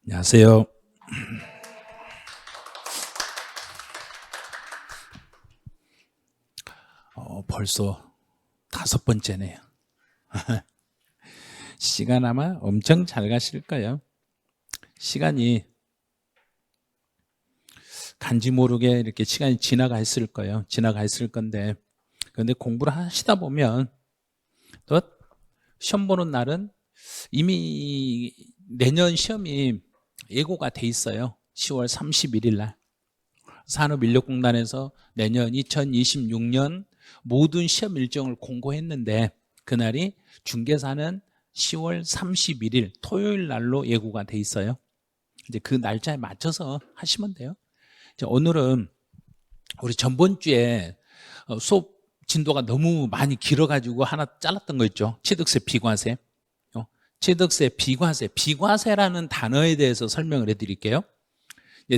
안녕하세요. 벌써 5번째네요. 시간 아마 엄청 잘 가실 거예요. 시간이 간지 모르게 이렇게 시간이 지나가 있을 거예요. 지나가 있을 건데, 그런데 공부를 하시다 보면 또 시험 보는 날은 이미 내년 시험이 예고가 돼 있어요. 10월 31일 날. 산업인력공단에서 내년 2026년 모든 시험 일정을 공고했는데 그날이 중개사는 10월 31일 토요일 날로 예고가 돼 있어요. 이제 그 날짜에 맞춰서 하시면 돼요. 오늘은 우리 전번 주에 수업 진도가 너무 많이 길어가지고 하나 잘랐던 거 있죠. 취득세, 비과세. 취득세, 비과세. 비과세라는 단어에 대해서 설명을 해드릴게요.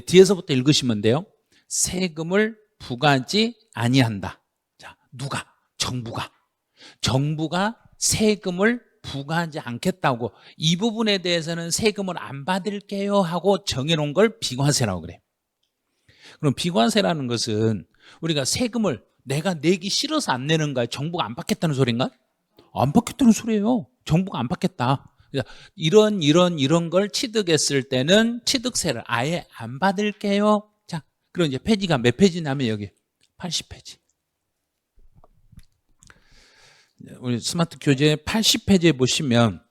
뒤에서부터 읽으시면 돼요. 세금을 부과하지 아니한다. 자, 누가? 정부가 세금을 부과하지 않겠다고, 이 부분에 대해서는 세금을 안 받을게요 하고 정해놓은 걸 비과세라고 그래. 그럼 비과세라는 것은 우리가 세금을 내가 내기 싫어서 안 내는 거야? 정부가 안 받겠다는 소린가? 안 받겠다는 소리예요. 정부가 안 받겠다. 이런 걸 취득했을 때는 취득세를 아예 안 받을게요. 자, 그럼 이제 페이지가 몇 페이지냐면 여기 80페이지. 우리 스마트 교재 80페이지에 보시면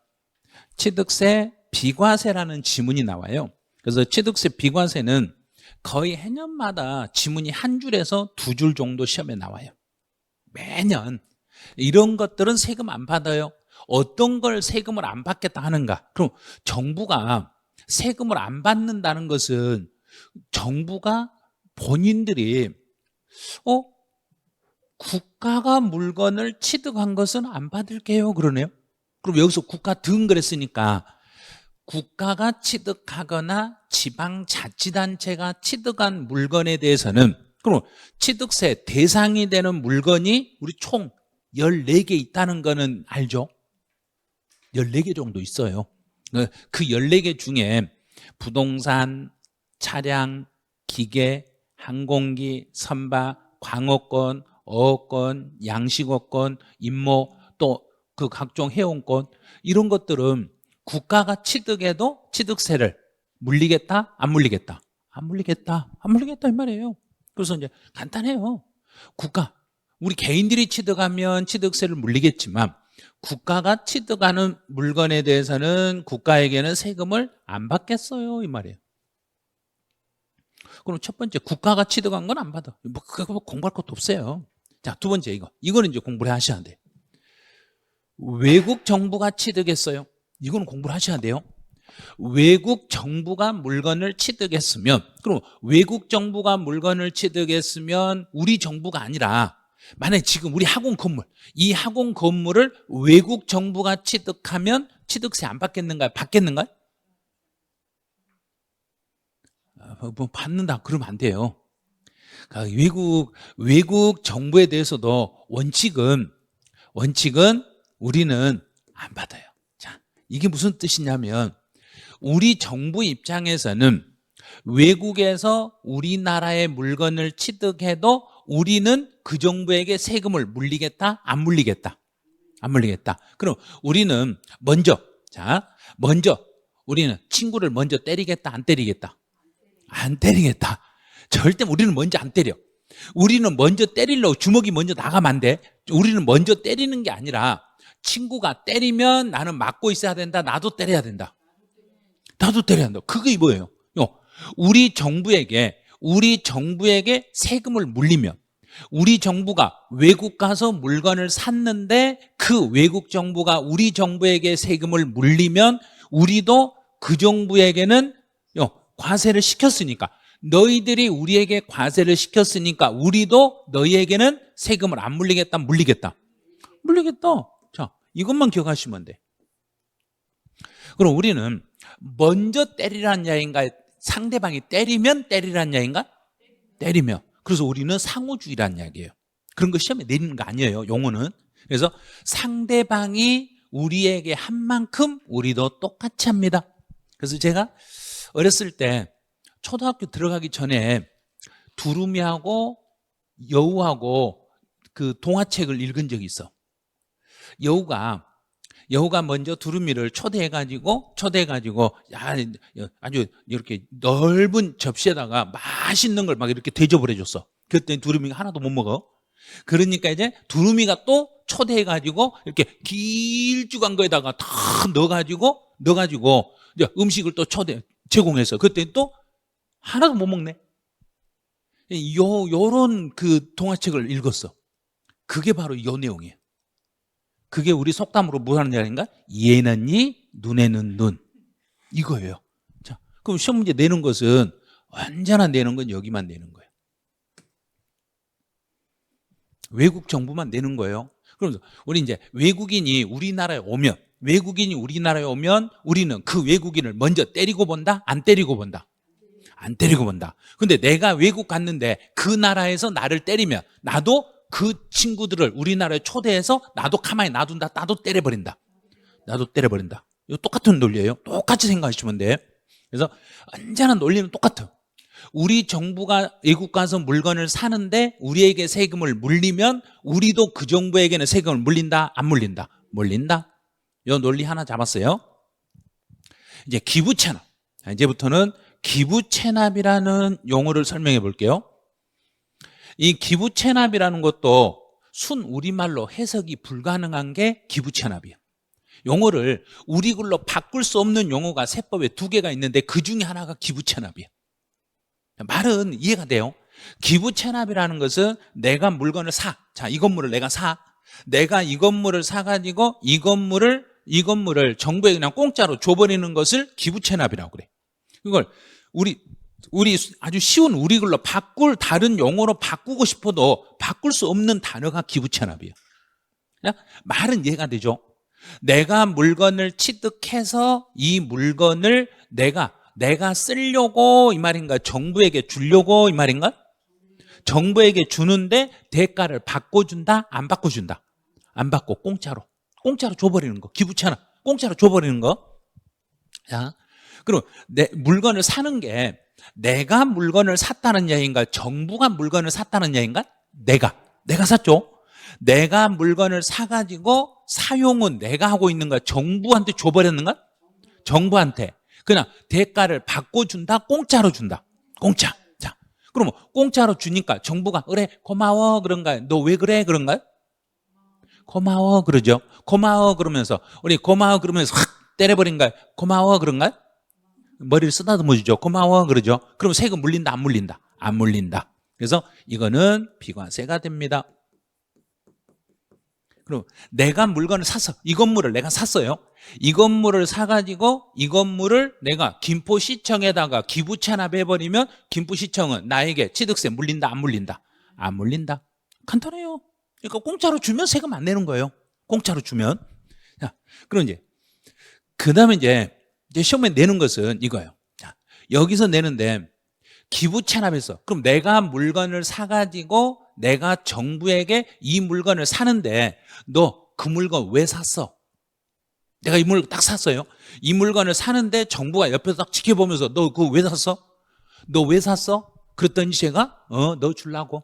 취득세 비과세라는 지문이 나와요. 그래서 취득세 비과세는 거의 해년마다 지문이 한 줄에서 2줄 정도 시험에 나와요. 매년. 이런 것들은 세금 안 받아요. 어떤 걸 세금을 안 받겠다 하는가? 그럼 정부가 세금을 안 받는다는 것은 정부가 본인들이 국가가 물건을 취득한 것은 안 받을게요 그러네요. 그럼 여기서 국가 등 그랬으니까 국가가 취득하거나 지방자치단체가 취득한 물건에 대해서는, 그럼 취득세 대상이 되는 물건이 우리 총 14개 있다는 거는 알죠? 14개 정도 있어요. 그 14개 중에 부동산, 차량, 기계, 항공기, 선박, 광어권, 어업권, 양식어권, 임모, 또 그 각종 해운권, 이런 것들은 국가가 취득해도 취득세를 물리겠다? 안 물리겠다? 안 물리겠다. 안 물리겠다 이 말이에요. 그래서 이제 간단해요. 우리 개인들이 취득하면 취득세를 물리겠지만 국가가 취득하는 물건에 대해서는 국가에게는 세금을 안 받겠어요 이 말이에요. 그럼 첫 번째, 국가가 취득한 건 안 받아. 그거 공부할 것도 없어요. 자, 두 번째, 이거는 이제 공부를 하셔야 돼. 외국 정부가 취득했어요. 이거는 공부를 하셔야 돼요. 외국 정부가 물건을 취득했으면, 그럼 외국 정부가 물건을 취득했으면 우리 정부가 아니라, 만약에 지금 우리 학원 건물, 이 학원 건물을 외국 정부가 취득하면 취득세 안 받겠는가요? 받겠는가요? 뭐 받는다 그러면 안 돼요. 그러니까 외국 정부에 대해서도 원칙은 우리는 안 받아요. 자, 이게 무슨 뜻이냐면 우리 정부 입장에서는 외국에서 우리나라의 물건을 취득해도 우리는 그 정부에게 세금을 물리겠다? 안 물리겠다? 안 물리겠다. 그럼 우리는 먼저 우리는 친구를 먼저 때리겠다? 안 때리겠다? 안 때리겠다. 절대 우리는 먼저 안 때려. 우리는 먼저 때리려고 주먹이 먼저 나가면 안 돼. 우리는 먼저 때리는 게 아니라 친구가 때리면 나는 맞고 있어야 된다. 나도 때려야 된다. 나도 때려야 한다. 그게 뭐예요? 우리 정부에게 세금을 물리면, 우리 정부가 외국 가서 물건을 샀는데 그 외국 정부가 우리 정부에게 세금을 물리면 우리도 그 정부에게는 과세를 시켰으니까, 너희들이 우리에게 과세를 시켰으니까 우리도 너희에게는 세금을 안 물리겠다? 물리겠다? 물리겠다. 자, 이것만 기억하시면 돼. 그럼 우리는 먼저 때리라는 이야기인가? 상대방이 때리면 때리라는 이야기인가? 때리면. 그래서 우리는 상호주의라는 이야기예요. 그런 거 시험에 내리는 거 아니에요, 용어는. 그래서 상대방이 우리에게 한 만큼 우리도 똑같이 합니다. 그래서 제가 어렸을 때 초등학교 들어가기 전에 두루미하고 여우하고 그 동화책을 읽은 적이 있어. 여우가 먼저 두루미를 초대해가지고 야, 아주 이렇게 넓은 접시에다가 맛있는 걸 막 이렇게 대접을 해줬어. 그랬더니 두루미가 하나도 못 먹어. 그러니까 이제 두루미가 또 초대해가지고 이렇게 길쭉한 거에다가 다 넣어가지고 이제 음식을 또 제공해서 그랬더니 또 하나도 못 먹네. 요런 그 동화책을 읽었어. 그게 바로 요 내용이에요. 그게 우리 속담으로 뭐 하는 말인가? 이에는 이, 눈에는 눈. 이거예요. 자, 그럼 시험 문제 내는 것은 언제나 내는 건 여기만 내는 거예요. 외국 정부만 내는 거예요. 그러면서 우리 이제 외국인이 우리나라에 오면 우리는 그 외국인을 먼저 때리고 본다? 안 때리고 본다? 안 때리고 본다. 근데 내가 외국 갔는데 그 나라에서 나를 때리면 나도 그 친구들을 우리나라에 초대해서 나도 가만히 놔둔다. 나도 때려버린다. 이거 똑같은 논리예요. 똑같이 생각하시면 돼. 그래서 언제나 논리는 똑같아요. 우리 정부가 외국 가서 물건을 사는데 우리에게 세금을 물리면 우리도 그 정부에게는 세금을 물린다? 안 물린다? 물린다. 이 논리 하나 잡았어요. 이제 기부채납. 이제부터는 기부채납이라는 용어를 설명해 볼게요. 이 기부채납이라는 것도 순 우리말로 해석이 불가능한 게 기부채납이에요. 용어를 우리 글로 바꿀 수 없는 용어가 세법에 2개가 있는데 그 중에 하나가 기부채납이에요. 말은 이해가 돼요. 기부채납이라는 것은 내가 물건을 사. 자, 이 건물을 내가 사. 내가 이 건물을 사가지고 이 건물을 정부에 그냥 공짜로 줘버리는 것을 기부채납이라고 그래. 이걸 우리 아주 쉬운 우리 글로 다른 용어로 바꾸고 싶어도 바꿀 수 없는 단어가 기부채납이에요. 말은 이해가 되죠? 내가 물건을 취득해서 이 물건을 내가 쓰려고 이 말인가? 정부에게 주려고 이 말인가? 정부에게 주는데 대가를 받고 준다? 안 받고 준다? 안 받고 공짜로 줘버리는 거. 기부채납. 공짜로 줘버리는 거. 자, 그럼 내 물건을 사는 게 내가 물건을 샀다는 얘기인가? 정부가 물건을 샀다는 얘기인가? 내가 샀죠. 내가 물건을 사가지고 사용은 내가 하고 있는 거야? 정부한테 줘버렸는가? 정부한테. 그냥 대가를 받고 준다? 공짜로 준다? 공짜. 자, 그러면 공짜로 주니까 정부가 그래 고마워 그런가요? 너 왜 그래 그런가요? 고마워 그러죠. 고마워 그러면서 우리 고마워 그러면서 확 때려버린가요? 고마워 그런가요? 머리를 쓰다듬어 주죠. 고마워 그러죠. 그럼 세금 물린다 안 물린다? 안 물린다. 그래서 이거는 비과세가 됩니다. 그럼 내가 물건을 샀어. 이 건물을 내가 샀어요. 이 건물을 사가지고 이 건물을 내가 김포시청에다가 기부채납해버리면 김포시청은 나에게 취득세 물린다 안 물린다? 안 물린다. 간단해요. 그러니까 공짜로 주면 세금 안 내는 거예요. 공짜로 주면. 자, 그럼 이제 그 다음에 이제 시험에 내는 것은 이거예요. 자, 여기서 내는데 기부채납에서 그럼 내가 물건을 사가지고 내가 정부에게 이 물건을 사는데 너 그 물건 왜 샀어? 내가 이 물건 딱 샀어요. 이 물건을 사는데 정부가 옆에서 딱 지켜보면서 너 그거 왜 샀어? 너 왜 샀어? 그랬더니 제가 너 주려고.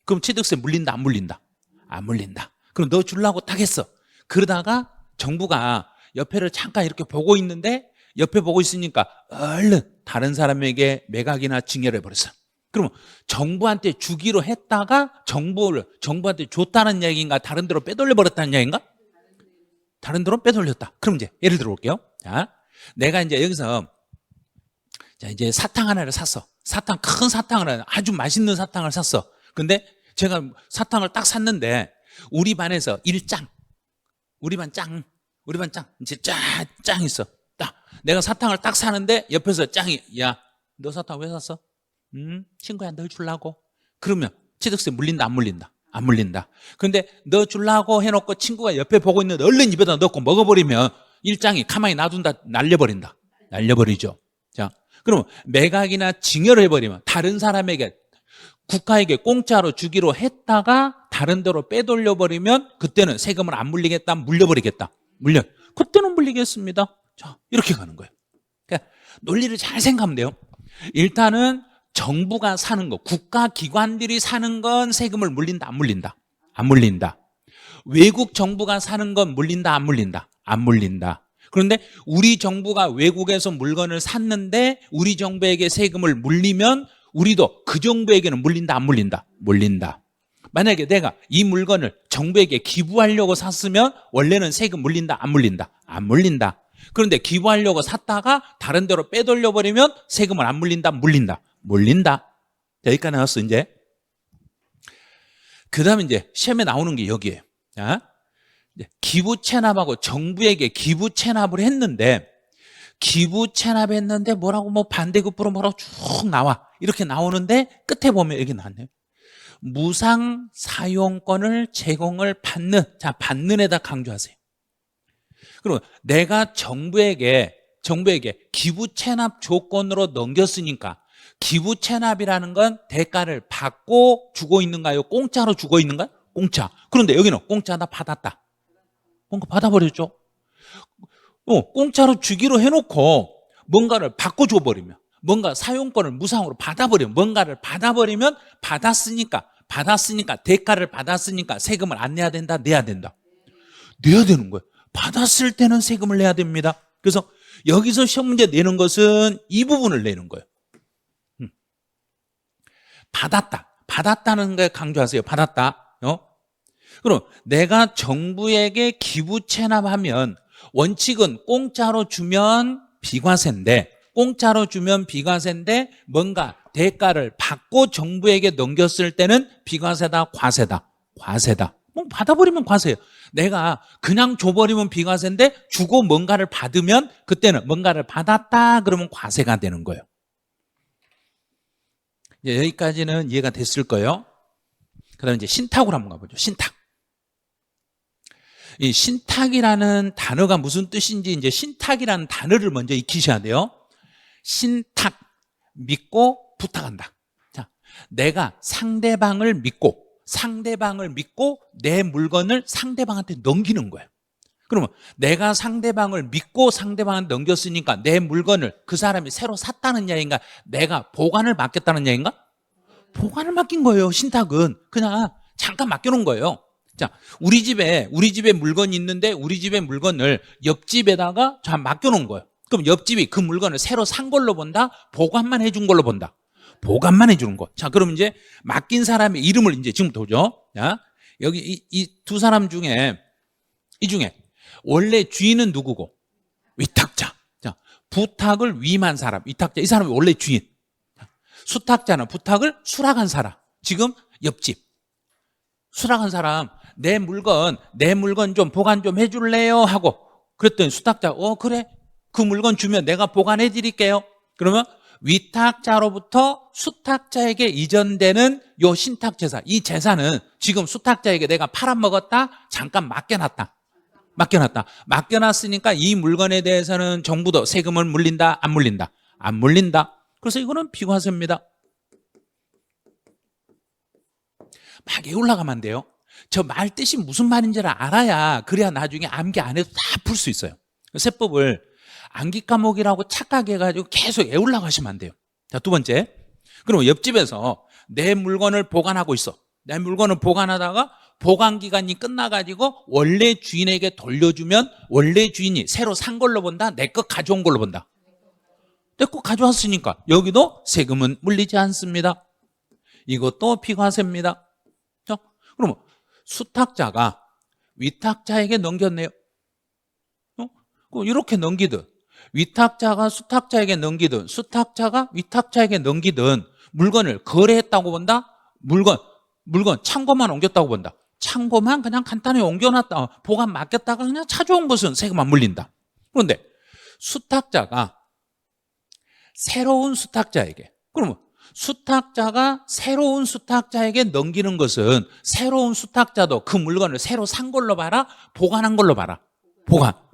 그럼 취득세 물린다 안 물린다? 안 물린다. 그럼 너 주려고 딱 했어. 그러다가 정부가 옆에를 잠깐 이렇게 보고 있는데 옆에 보고 있으니까 얼른 다른 사람에게 매각이나 증여를 해버렸어. 그러면 정부한테 주기로 했다가 정부한테 줬다는 얘기인가? 다른 데로 빼돌려 버렸다는 얘기인가? 다른 데로 빼돌렸다. 그럼 이제 예를 들어 볼게요. 자, 내가 이제 여기서 자 이제 사탕 하나를 샀어. 큰 사탕을 아주 맛있는 사탕을 샀어. 근데 제가 사탕을 딱 샀는데 우리 반에서 우리 반 짱 이제 짱 있어. 딱 내가 사탕을 딱 사는데 옆에서 짱이 야, 너 사탕 왜 샀어? 친구야 너 주려고. 그러면 취득세 물린다 안 물린다? 안 물린다. 근데 너 주려고 해놓고 친구가 옆에 보고 있는데 얼른 입에다 넣고 먹어버리면 일장이 가만히 놔둔다 날려버리죠. 자, 그러면 매각이나 증여를 해버리면 다른 사람에게 국가에게 공짜로 주기로 했다가 다른 데로 빼돌려버리면 그때는 세금을 안 물리겠다 물려버리겠다? 그때는 물리겠습니다. 자, 이렇게 가는 거예요. 그러니까 논리를 잘 생각하면 돼요. 일단은 정부가 사는 거, 국가기관들이 사는 건 세금을 물린다, 안 물린다? 안 물린다. 외국 정부가 사는 건 물린다, 안 물린다? 안 물린다. 그런데 우리 정부가 외국에서 물건을 샀는데 우리 정부에게 세금을 물리면 우리도 그 정부에게는 물린다, 안 물린다? 물린다. 만약에 내가 이 물건을 정부에게 기부하려고 샀으면 원래는 세금 물린다, 안 물린다? 안 물린다. 그런데 기부하려고 샀다가 다른 데로 빼돌려 버리면 세금을 안 물린다, 물린다? 물린다. 여기까지 나왔어. 이제 그 다음에 이제 시험에 나오는 게 여기에요. 자, 기부 체납하고 정부에게 기부 체납을 했는데 기부 체납했는데 뭐라고 뭐 반대급부로 뭐라고 쭉 나와. 이렇게 나오는데 끝에 보면 여기 나왔네요. 무상 사용권을 제공을 받는, 자, 받는에다 강조하세요. 그리고 내가 정부에게 기부 체납 조건으로 넘겼으니까 기부 체납이라는 건 대가를 받고 주고 있는가요? 공짜로 주고 있는가요? 공짜. 그런데 여기는 공짜다, 받았다. 뭔가 받아버렸죠. 공짜로 주기로 해놓고 뭔가를 바꿔 줘버리면, 뭔가 사용권을 무상으로 받아버리면, 뭔가를 받아버리면 받았으니까 대가를 받았으니까 세금을 안 내야 된다, 내야 된다? 내야 되는 거예요. 받았을 때는 세금을 내야 됩니다. 그래서 여기서 시험 문제 내는 것은 이 부분을 내는 거예요. 받았다는 걸 강조하세요. 받았다. 그럼 내가 정부에게 기부 체납하면 원칙은 공짜로 주면 비과세인데 뭔가 대가를 받고 정부에게 넘겼을 때는 비과세다, 과세다? 과세다. 뭐 받아버리면 과세예요. 내가 그냥 줘버리면 비과세인데 주고 뭔가를 받으면 그때는 뭔가를 받았다 그러면 과세가 되는 거예요. 여기까지는 이해가 됐을 거예요. 그 다음에 이제 신탁으로 한번 가보죠. 신탁. 이 신탁이라는 단어가 무슨 뜻인지 이제 신탁이라는 단어를 먼저 익히셔야 돼요. 신탁, 믿고 부탁한다. 자, 내가 상대방을 믿고 내 물건을 상대방한테 넘기는 거예요. 그러면 내가 상대방을 믿고 상대방한테 넘겼으니까 내 물건을 그 사람이 새로 샀다는 이야기인가? 내가 보관을 맡겼다는 이야기인가? 보관을 맡긴 거예요. 신탁은 그냥 잠깐 맡겨놓은 거예요. 자, 우리 집에 물건이 있는데 우리 집의 물건을 옆집에다가 맡겨놓은 거예요. 그럼 옆집이 그 물건을 새로 산 걸로 본다? 보관만 해준 걸로 본다? 보관만 해주는 거. 자, 그럼 이제 맡긴 사람의 이름을 이제 지금부터 보죠. 자, 여기 이 두 사람 중에 원래 주인은 누구고? 위탁자. 자, 부탁을 위임한 사람, 위탁자. 이 사람이 원래 주인. 수탁자는 부탁을 수락한 사람. 지금 옆집. 수락한 사람, 내 물건 좀 보관 좀 해줄래요? 하고 그랬더니 수탁자, 그래. 그 물건 주면 내가 보관해 드릴게요. 그러면 위탁자로부터 수탁자에게 이전되는 요 신탁재산, 이 재산은 지금 수탁자에게 내가 팔아먹었다, 잠깐 맡겨놨으니까 이 물건에 대해서는 정부도 세금을 물린다, 안 물린다? 안 물린다. 그래서 이거는 비과세입니다. 막 올라가면 안 돼요. 저 말 뜻이 무슨 말인지를 알아야, 그래야 나중에 암기 안 해도 다 풀 수 있어요. 세법을 암기 과목이라고 착각해가지고 계속 올라가시면 안 돼요. 자, 두 번째. 그럼 옆집에서 내 물건을 보관하고 있어. 내 물건을 보관하다가 보관기간이 끝나가지고 원래 주인에게 돌려주면 원래 주인이 새로 산 걸로 본다? 내 거 가져온 걸로 본다? 내 거 가져왔으니까 여기도 세금은 물리지 않습니다. 이것도 비과세입니다. 자, 그러면 수탁자가 위탁자에게 넘겼네요. 이렇게 넘기든, 위탁자가 수탁자에게 넘기든, 수탁자가 위탁자에게 넘기든 물건을 거래했다고 본다? 물건 창고만 옮겼다고 본다? 창고만 그냥 간단히 옮겨놨다, 보관 맡겼다가 그냥 찾아온 것은 세금 안 물린다. 그런데 수탁자가 새로운 수탁자에게, 그러면 수탁자가 새로운 수탁자에게 넘기는 것은 새로운 수탁자도 그 물건을 새로 산 걸로 봐라, 보관한 걸로 봐라?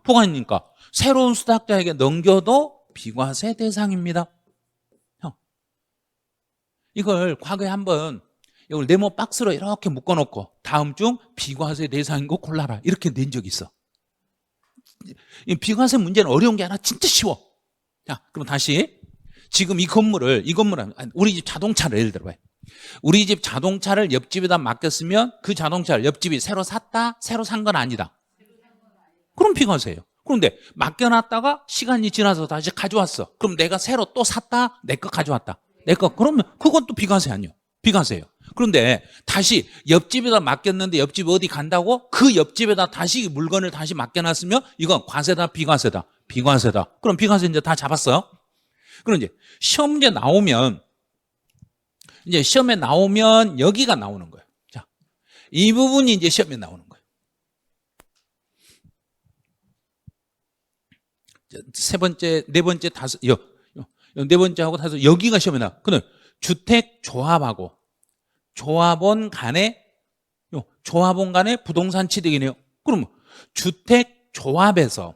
보관이니까 새로운 수탁자에게 넘겨도 비과세 대상입니다. 이걸 과거에 한번 이걸 네모 박스로 이렇게 묶어놓고 다음 중 비과세 대상인 거 골라라, 이렇게 낸 적이 있어. 이 비과세 문제는 어려운 게 아니라 진짜 쉬워. 자, 그럼 다시 지금 이 건물을 우리 집 자동차를 예를 들어봐요. 우리 집 자동차를 옆집에다 맡겼으면 그 자동차를 옆집이 새로 샀다? 새로 산 건 아니다. 그럼 비과세예요. 그런데 맡겨놨다가 시간이 지나서 다시 가져왔어. 그럼 내가 새로 또 샀다? 내 거 가져왔다. 내 거. 그러면 그건 또 비과세 아니에요. 비과세예요. 그런데 다시 옆집에다 맡겼는데 옆집 어디 간다고? 그 옆집에다 다시 물건을 다시 맡겨놨으면 이건 과세다, 비과세다. 비과세다. 그럼 비과세 이제 다 잡았어요. 그럼 이제 시험 문제 나오면 이제 시험에 나오면 여기가 나오는 거예요. 자, 이 부분이 이제 시험에 나오는 거예요. 세 번째, 네 번째, 다섯, 네 번째하고 다섯, 여기가 시험에 나와. 그는 주택 조합하고 조합원 간의 부동산 취득이네요. 그러면 주택 조합에서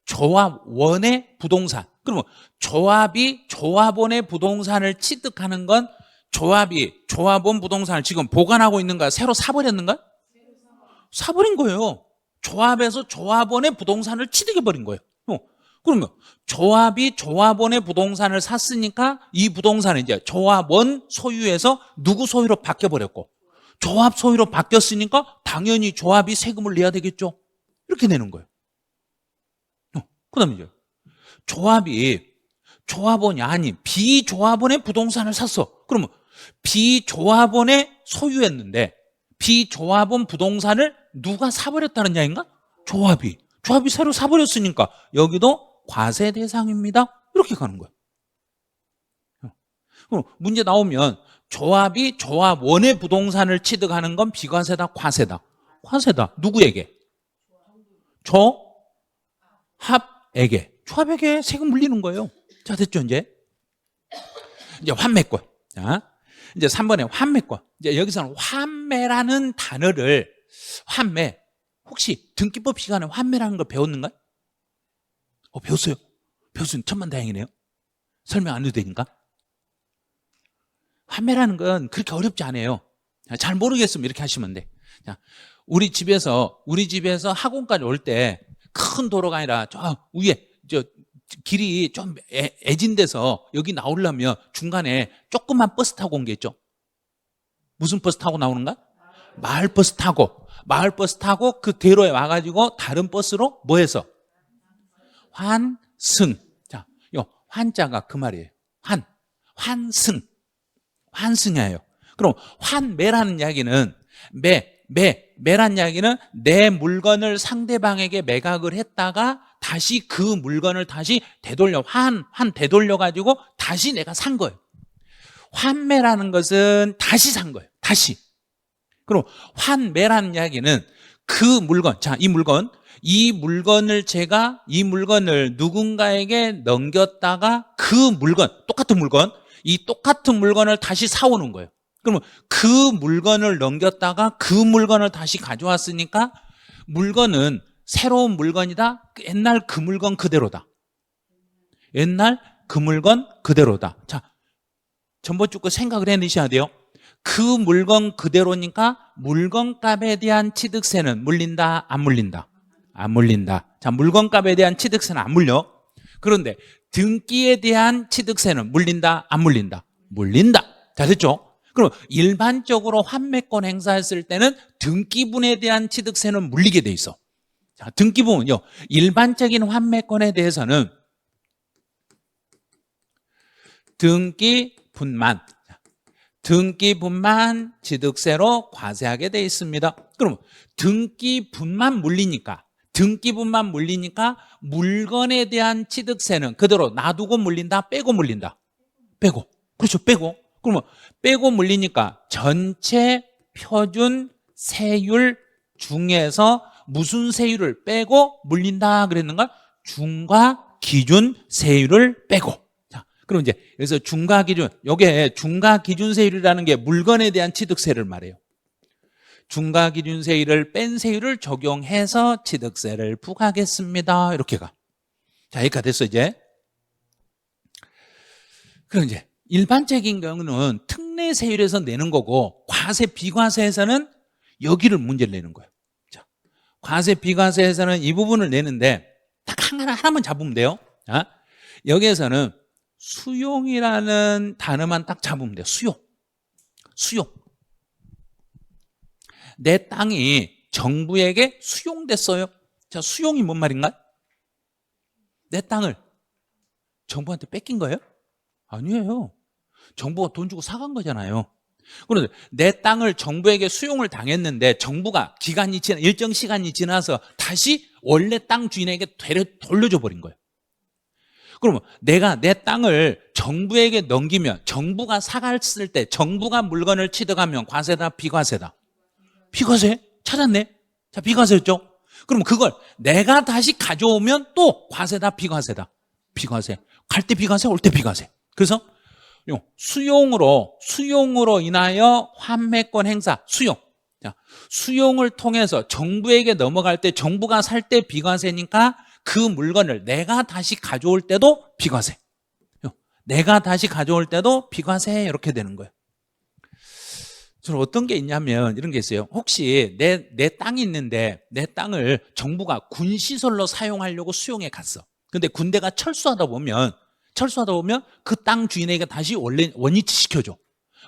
조합원의 부동산. 그러면 조합이 조합원의 부동산을 취득하는 건 조합원 부동산을 지금 보관하고 있는가? 새로 사버렸는가? 사버린 거예요. 조합에서 조합원의 부동산을 취득해버린 거예요. 그러면 조합이 조합원의 부동산을 샀으니까 이 부동산은 이제 조합원 소유에서 누구 소유로 바뀌어버렸고 조합 소유로 바뀌었으니까 당연히 조합이 세금을 내야 되겠죠. 이렇게 내는 거예요. 그 다음에 이제 조합이 조합원이 아닌 비조합원의 부동산을 샀어. 그러면 비조합원의 소유였는데 비조합원 부동산을 누가 사버렸다는 이야기인가? 조합이 새로 사버렸으니까 여기도 과세 대상입니다. 이렇게 가는 거예요. 문제 나오면 조합이 조합원의 부동산을 취득하는 건 비과세다, 과세다? 과세다. 누구에게? 조합에게. 조합에게 세금 물리는 거예요. 자, 됐죠, 이제 환매권. 자, 이제 3번에 환매권. 이제 여기서는 환매라는 단어를 환매. 혹시 등기법 시간에 환매라는 걸 배웠는가요? 배웠어요. 배웠으면 천만다행이네요. 설명 안 해도 되니까. 환매라는 건 그렇게 어렵지 않아요. 잘 모르겠으면 이렇게 하시면 돼. 자, 우리 집에서 학원까지 올 때 큰 도로가 아니라 저 위에 길이 좀 애진돼서 여기 나오려면 중간에 조그만 버스 타고 온 게 있죠. 무슨 버스 타고 나오는가? 마을버스 타고 그 대로에 와가지고 다른 버스로 뭐 해서? 환승. 자, 요 환자가 그 말이에요. 환승이에요. 그럼 환매라는 이야기는 매라는 이야기는 내 물건을 상대방에게 매각을 했다가 다시 그 물건을 다시 되돌려 되돌려 가지고 다시 내가 산 거예요. 환매라는 것은 다시 산 거예요. 다시. 그럼 환매라는 이야기는 그 물건, 자, 이 물건을 제가 이 물건을 누군가에게 넘겼다가 그 물건, 이 똑같은 물건을 다시 사오는 거예요. 그러면 그 물건을 넘겼다가 그 물건을 다시 가져왔으니까 물건은 새로운 물건이다. 옛날 그 물건 그대로다. 자, 전번주 거 생각을 해내셔야 돼요. 그 물건 그대로니까 물건값에 대한 취득세는 물린다, 안 물린다? 안 물린다. 자, 물건값에 대한 취득세는 안 물려. 그런데 등기에 대한 취득세는 물린다, 안 물린다? 물린다. 자, 됐죠? 그럼 일반적으로 환매권 행사했을 때는 등기분에 대한 취득세는 물리게 돼 있어. 자, 등기분은요, 일반적인 환매권에 대해서는 등기분만 취득세로 과세하게 돼 있습니다. 그럼 등기분만 물리니까 물건에 대한 취득세는 그대로 놔두고 물린다, 빼고 물린다? 빼고. 그렇죠, 빼고. 그러면 빼고 물리니까 전체 표준 세율 중에서 무슨 세율을 빼고 물린다 그랬는가? 중과 기준 세율을 빼고. 자, 그럼 이제 여기서 중과 기준, 요게 중과 기준 세율이라는 게 물건에 대한 취득세를 말해요. 중과 기준 세율을 뺀 세율을 적용해서 취득세를 부과하겠습니다. 이렇게 가. 자, 여기까지 됐어, 이제. 그럼 이제 일반적인 경우는 특례세율에서 내는 거고 과세 비과세에서는 여기를 문제를 내는 거예요. 자, 과세 비과세에서는 이 부분을 내는데 딱 하나만 잡으면 돼요. 자, 여기에서는 수용이라는 단어만 딱 잡으면 돼요. 수용. 내 땅이 정부에게 수용됐어요. 자, 수용이 뭔 말인가? 내 땅을 정부한테 뺏긴 거예요? 아니에요. 정부가 돈 주고 사간 거잖아요. 그런데 내 땅을 정부에게 수용을 당했는데 정부가 일정 시간이 지나서 다시 원래 땅 주인에게 돌려줘 버린 거예요. 그러면 내가 내 땅을 정부에게 넘기면 정부가 사갔을 때 정부가 물건을 취득하면 과세다, 비과세다? 비과세? 찾았네. 자, 비과세였죠. 그럼 그걸 내가 다시 가져오면 또 과세다, 비과세다? 비과세. 갈 때 비과세, 올 때 비과세. 그래서 수용으로 인하여 환매권 행사, 수용. 자, 수용을 통해서 정부에게 넘어갈 때 정부가 살 때 비과세니까 그 물건을 내가 다시 가져올 때도 비과세. 내가 다시 가져올 때도 비과세 이렇게 되는 거예요. 저는 어떤 게 있냐면 이런 게 있어요. 혹시 내 땅이 있는데 내 땅을 정부가 군시설로 사용하려고 수용해 갔어. 근데 군대가 철수하다 보면 그 땅 주인에게 다시 원래 원위치 시켜줘.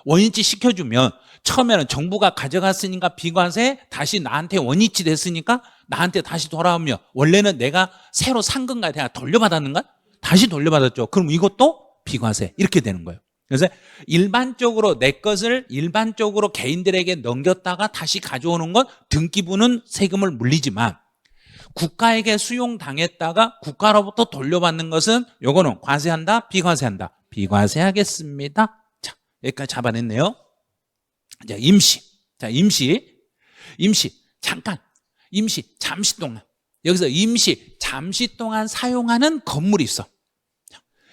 원위치 시켜주면 처음에는 정부가 가져갔으니까 비과세, 다시 나한테 원위치 됐으니까 나한테 다시 돌아오면 원래는 내가 새로 산 건가 내가 돌려받았는가? 다시 돌려받았죠. 그럼 이것도 비과세 이렇게 되는 거예요. 그래서 일반적으로 내 것을 일반적으로 개인들에게 넘겼다가 다시 가져오는 건 등기부는 세금을 물리지만 국가에게 수용당했다가 국가로부터 돌려받는 것은 요거는 과세한다, 비과세한다? 비과세하겠습니다. 자, 여기까지 잡아냈네요. 자, 임시. 잠시 동안. 여기서 잠시 동안 사용하는 건물이 있어.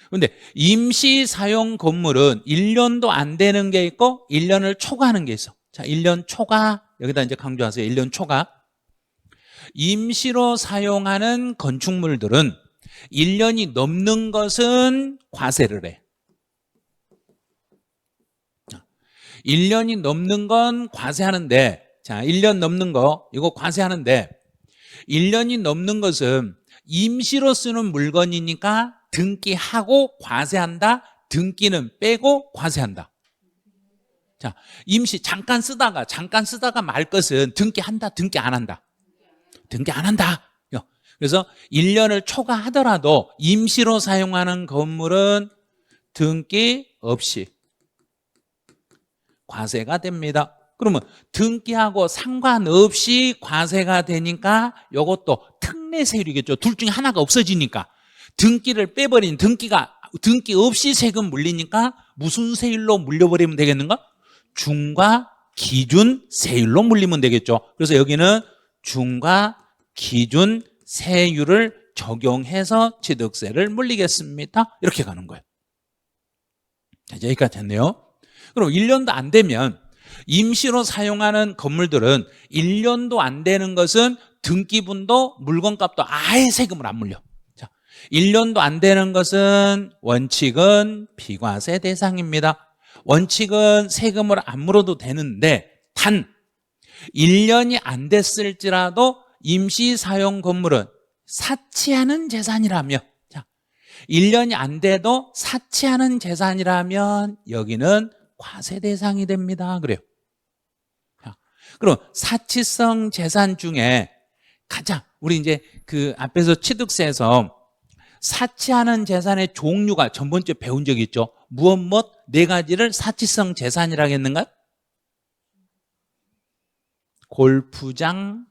그런데 임시 사용 건물은 1년도 안 되는 게 있고 1년을 초과하는 게 있어. 자, 1년 초과. 여기다 이제 강조하세요. 1년 초과. 임시로 사용하는 건축물들은 1년이 넘는 것은 과세를 해. 1년이 넘는 건 과세하는데, 자, 1년 넘는 거, 이거 과세하는데, 1년이 넘는 것은 임시로 쓰는 물건이니까 등기하고 과세한다, 등기는 빼고 과세한다. 자, 임시 잠깐 쓰다가 말 것은 등기한다, 등기 안 한다? 등기 안 한다. 그래서 1년을 초과하더라도 임시로 사용하는 건물은 등기 없이 과세가 됩니다. 그러면 등기하고 상관없이 과세가 되니까 이것도 특례세율이겠죠. 둘 중에 하나가 없어지니까 등기를 빼버린 등기 없이 세금 물리니까 무슨 세율로 물려버리면 되겠는가? 중과 기준 세율로 물리면 되겠죠. 그래서 여기는 중과 기준 세율을 적용해서 취득세를 물리겠습니다. 이렇게 가는 거예요. 자, 여기까지 됐네요. 그럼 1년도 안 되면 임시로 사용하는 건물들은 1년도 안 되는 것은 등기분도 물건값도 아예 세금을 안 물려. 자, 1년도 안 되는 것은 원칙은 비과세 대상입니다. 원칙은 세금을 안 물어도 되는데 단 1년이 안 됐을지라도 임시 사용 건물은 사치하는 재산이라며, 자, 1년이 안 돼도 사치하는 재산이라면 여기는 과세 대상이 됩니다. 그래요. 자, 그럼 사치성 재산 중에 가장 우리 이제 그 앞에서 취득세에서 사치하는 재산의 종류가 전번주에 배운 적이 있죠. 무엇 네 가지를 사치성 재산이라고 했는가? 골프장,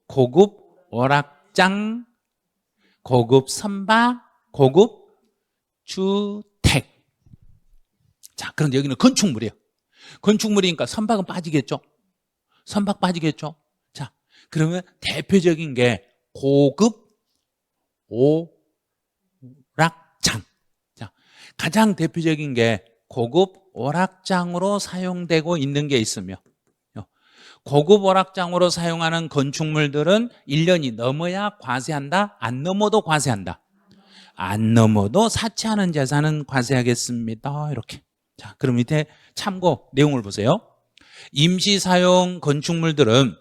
고급 오락장, 고급 선박, 고급 주택. 자, 그런데 여기는 건축물이에요. 건축물이니까 선박은 빠지겠죠. 선박 빠지겠죠. 자, 그러면 대표적인 게 고급 오락장. 자, 가장 대표적인 게 고급 오락장으로 사용되고 있는 게 있으며, 고급 오락장으로 사용하는 건축물들은 1년이 넘어야 과세한다? 안 넘어도 과세한다? 안 넘어도 사치하는 재산은 과세하겠습니다. 이렇게. 자, 그럼 밑에 참고 내용을 보세요. 임시사용 건축물들은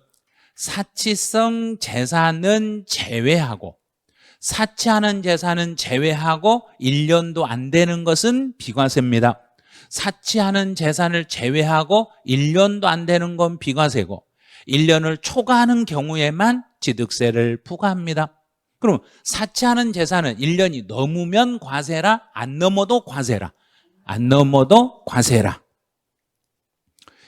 사치성 재산은 제외하고 사치하는 재산은 제외하고 1년도 안 되는 것은 비과세입니다. 사치하는 재산을 제외하고 1년도 안 되는 건 비과세고 1년을 초과하는 경우에만 취득세를 부과합니다. 그럼 사치하는 재산은 1년이 넘으면 과세라, 안 넘어도 과세라. 안 넘어도 과세라.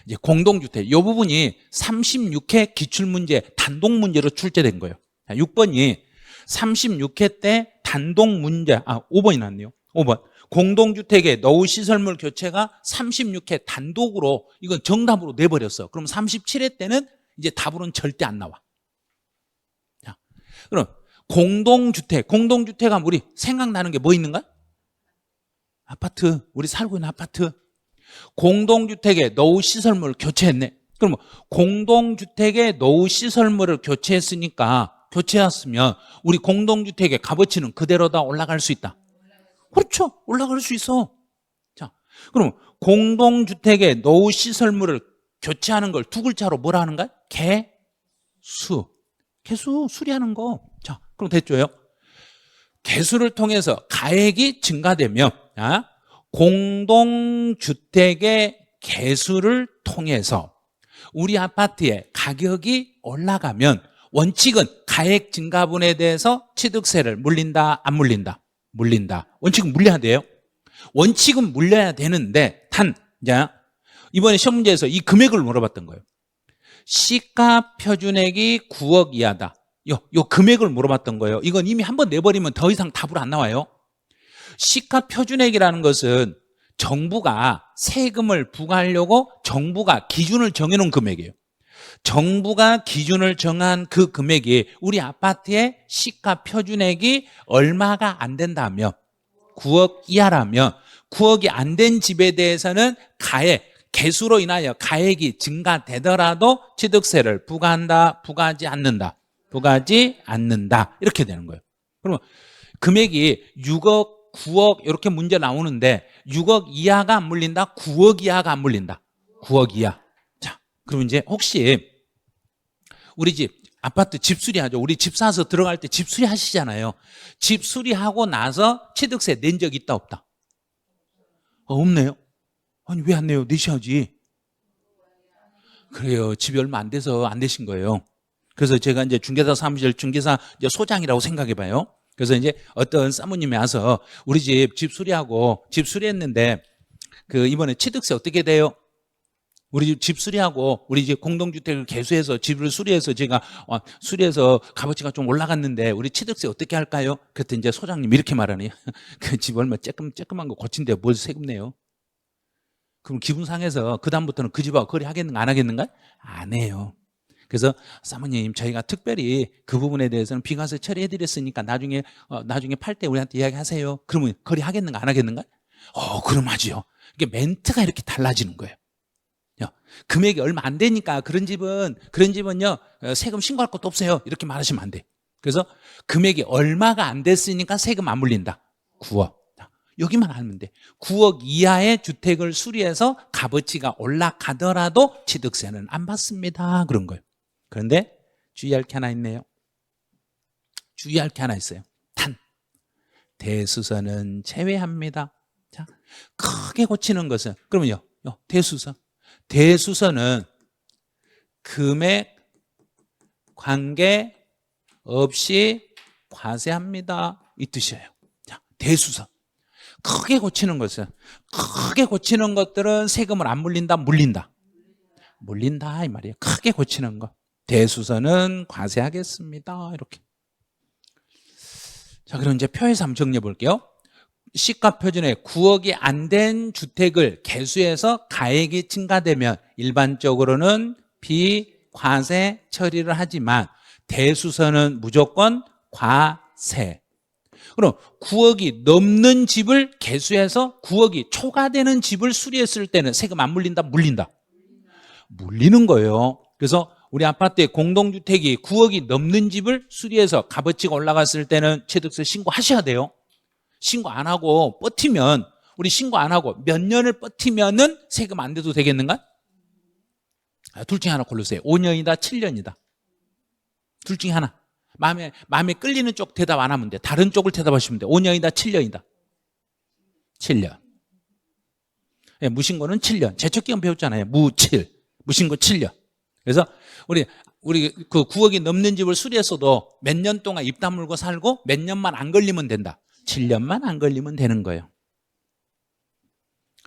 이제 공동주택, 이 부분이 36회 기출문제 단독 문제로 출제된 거예요. 6번이 36회 때 단독 문제, 5번이 났네요. 5번. 공동주택의 노후 시설물 교체가 36회 단독으로 이건 정답으로 내버렸어. 그럼 37회 때는 이제 답으로는 절대 안 나와. 자, 그럼 공동주택 하면 우리 생각나는 게 뭐 있는가? 아파트, 우리 살고 있는 아파트. 공동주택의 노후 시설물을 교체했네. 그럼 공동주택의 노후 시설물을 교체했으면 우리 공동주택의 값어치는 그대로 다 올라갈 수 있다. 그렇죠. 올라갈 수 있어. 자, 그럼 공동주택의 노후 시설물을 교체하는 걸 두 글자로 뭐라 하는가? 개수 수리하는 거. 자, 그럼 됐죠요? 개수를 통해서 가액이 증가되면 공동주택의 개수를 통해서 우리 아파트의 가격이 올라가면 원칙은 가액 증가분에 대해서 취득세를 물린다, 안 물린다? 물린다. 원칙은 물려야 돼요. 원칙은 물려야 되는데 이번에 시험 문제에서 이 금액을 물어봤던 거예요. 시가 표준액이 9억 이하다. 요 금액을 물어봤던 거예요. 이건 이미 한번 내버리면 더 이상 답으로 안 나와요. 시가 표준액이라는 것은 정부가 세금을 부과하려고 정부가 기준을 정해놓은 금액이에요. 정부가 기준을 정한 그 금액이 우리 아파트의 시가 표준액이 얼마가 안 된다면 9억 이하라면 9억이 안 된 집에 대해서는 개수로 인하여 가액이 증가되더라도 취득세를 부과한다, 부과하지 않는다. 이렇게 되는 거예요. 그러면 금액이 6억, 9억 이렇게 문제 나오는데 6억 이하가 안 물린다, 9억 이하가 안 물린다. 9억 이하. 자, 그럼 이제 혹시 우리 집 아파트 집 수리하죠. 우리 집 사서 들어갈 때 집 수리하시잖아요. 집 수리하고 나서 취득세 낸 적 있다, 없다? 없네요. 아니 왜 안 내요? 내셔야지. 그래요. 집이 얼마 안 돼서 안 내신 거예요. 그래서 제가 이제 중개사 사무실 중개사 소장이라고 생각해 봐요. 그래서 이제 어떤 사모님이 와서 우리 집 수리했는데 이번에 취득세 어떻게 돼요? 우리 집 수리하고 우리 집 공동주택을 개수해서 집을 수리해서 제가 수리해서 값어치가 좀 올라갔는데 우리 취득세 어떻게 할까요? 그랬더니 이제 소장님이 이렇게 말하네요. 그 집 얼마 조그만 거 고친데 뭘 세금 내요? 그럼 기분 상해서 그다음부터는 그 집하고 거래하겠는가 안 하겠는가? 안 해요. 그래서 사모님 저희가 특별히 그 부분에 대해서는 비과세 처리해드렸으니까 나중에 팔 때 우리한테 이야기하세요. 그러면 거래하겠는가 안 하겠는가? 그럼 하지요. 이게 멘트가 이렇게 달라지는 거예요. 금액이 얼마 안 되니까 그런 집은요 세금 신고할 것도 없어요. 이렇게 말하시면 안 돼. 그래서 금액이 얼마가 안 됐으니까 세금 안 물린다. 9억. 여기만 알면 돼. 9억 이하의 주택을 수리해서 값어치가 올라가더라도 취득세는 안 받습니다. 그런 거예요. 그런데 주의할 게 하나 있네요. 주의할 게 하나 있어요. 대수선은 제외합니다. 자, 크게 고치는 것은 그러면요. 대수선은 금액 관계 없이 과세합니다. 이 뜻이에요. 자, 대수선. 크게 고치는 것들은 세금을 안 물린다, 물린다 이 말이에요. 크게 고치는 거. 대수선은 과세하겠습니다. 이렇게. 자, 그럼 이제 표에서 한번 정리해 볼게요. 시가 표준에 9억이 안 된 주택을 개수해서 가액이 증가되면 일반적으로는 비과세 처리를 하지만 대수선은 무조건 과세. 그럼 9억이 넘는 집을 개수해서 9억이 초과되는 집을 수리했을 때는 세금 안 물린다, 물린다? 물리는 거예요. 그래서 우리 아파트에 공동주택이 9억이 넘는 집을 수리해서 값어치가 올라갔을 때는 취득세 신고하셔야 돼요. 신고 안 하고 버티면 신고 안 하고 몇 년을 버티면은 세금 안 내도 되겠는가? 둘 중에 하나 고르세요. 5년이다, 7년이다. 둘 중에 하나. 마음에 끌리는 쪽 대답 안 하면 돼. 다른 쪽을 대답하시면 돼. 5년이다, 7년이다. 7년. 예, 무신고는 7년. 제초기간 배웠잖아요. 무칠. 무신고 7년. 그래서 우리 그 9억이 넘는 집을 수리했어도 몇 년 동안 입 다물고 살고 몇 년만 안 걸리면 된다. 7년만 안 걸리면 되는 거예요.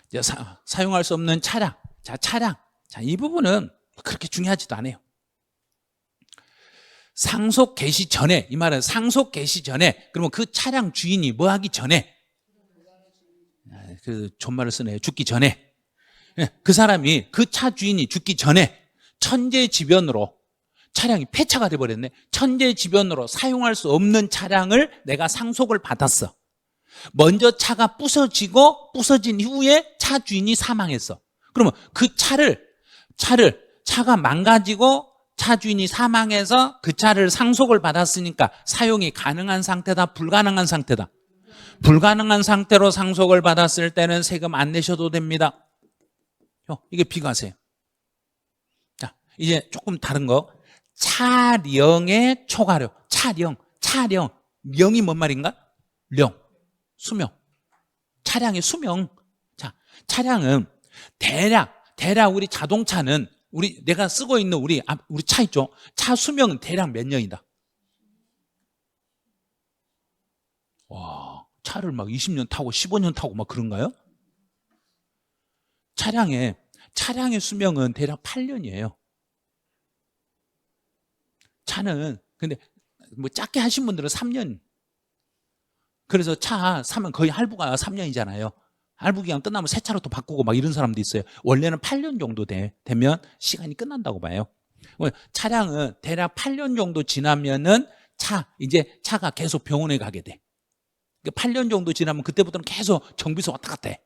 이제 사용할 수 없는 차량. 자, 차량. 자, 이 부분은 그렇게 중요하지도 않아요. 상속 개시 전에, 이 말은 상속 개시 전에, 그러면 그 차량 주인이 뭐 하기 전에, 그 존말을 쓰네요. 죽기 전에. 그 사람이, 그 차 주인이 죽기 전에 천재지변으로 차량이 폐차가 돼버렸네. 천재지변으로 사용할 수 없는 차량을 내가 상속을 받았어. 먼저 차가 부서진 이후에 차 주인이 사망했어. 그러면 그 차가 망가지고 차 주인이 사망해서 그 차를 상속을 받았으니까 사용이 가능한 상태다, 불가능한 상태다? 불가능한 상태로 상속을 받았을 때는 세금 안 내셔도 됩니다. 이게 비과세예요. 자, 이제 조금 다른 거. 차량의 초과료. 차량. 명이 뭔 말인가? 령. 수명. 차량의 수명. 자, 차량은 대략 우리 자동차는 내가 쓰고 있는 우리 차 있죠? 차 수명은 대략 몇 년이다? 와, 차를 막 20년 타고 15년 타고 막 그런가요? 차량의 수명은 대략 8년이에요. 차는 근데 뭐 작게 하신 분들은 3년. 그래서 차 사면 거의 할부가 3년이잖아요. 할부 기간 끝나면 새 차로 또 바꾸고 막 이런 사람도 있어요. 원래는 8년 정도 되면 시간이 끝난다고 봐요. 차량은 대략 8년 정도 지나면은 이제 차가 계속 병원에 가게 돼. 8년 정도 지나면 그때부터는 계속 정비소 왔다 갔다 해.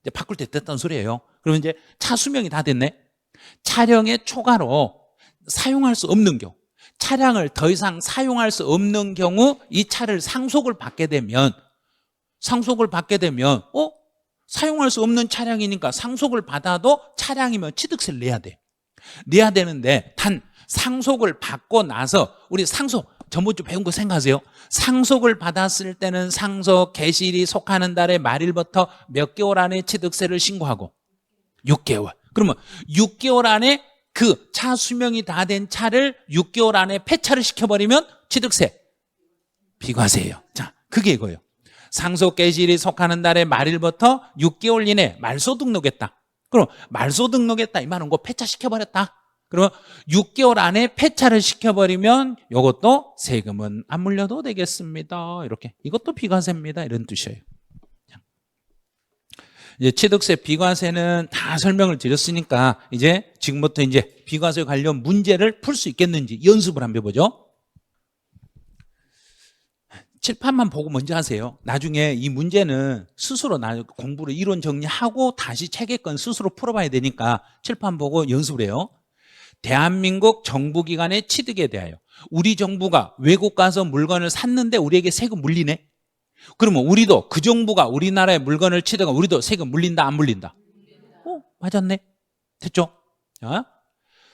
이제 바꿀 때 됐다는 소리예요. 그러면 이제 차 수명이 다 됐네. 차량의 초과로 사용할 수 없는 경우, 차량을 더 이상 사용할 수 없는 경우 이 차를 상속을 받게 되면 사용할 수 없는 차량이니까 상속을 받아도 차량이면 취득세를 내야 돼. 내야 되는데 단 상속을 받고 나서 우리 전번주 배운 거 생각하세요? 상속을 받았을 때는 상속 개시일이 속하는 달의 말일부터 몇 개월 안에 취득세를 신고하고 6개월. 그러면 6개월 안에 그 차 수명이 다 된 차를 6개월 안에 폐차를 시켜버리면 취득세 비과세예요. 자, 그게 이거예요. 상속 개시일이 속하는 달의 말일부터 6개월 이내 말소 등록했다. 그럼 말소 등록했다 이 말은 거 폐차시켜버렸다. 그러면 6개월 안에 폐차를 시켜버리면 이것도 세금은 안 물려도 되겠습니다. 이렇게 이것도 비과세입니다. 이런 뜻이에요. 이제 취득세 비과세는 다 설명을 드렸으니까 이제 지금부터 이제 비과세 관련 문제를 풀 수 있겠는지 연습을 한번 해보죠. 칠판만 보고 먼저 하세요. 나중에 이 문제는 스스로 공부를 이론 정리하고 다시 책의 건 스스로 풀어봐야 되니까 칠판 보고 연습을 해요. 대한민국 정부기관의 취득에 대하여 우리 정부가 외국 가서 물건을 샀는데 우리에게 세금 물리네. 그러면 우리도 그 정부가 우리나라의 물건을 취득하면 우리도 세금 물린다 안 물린다? 맞았네. 됐죠?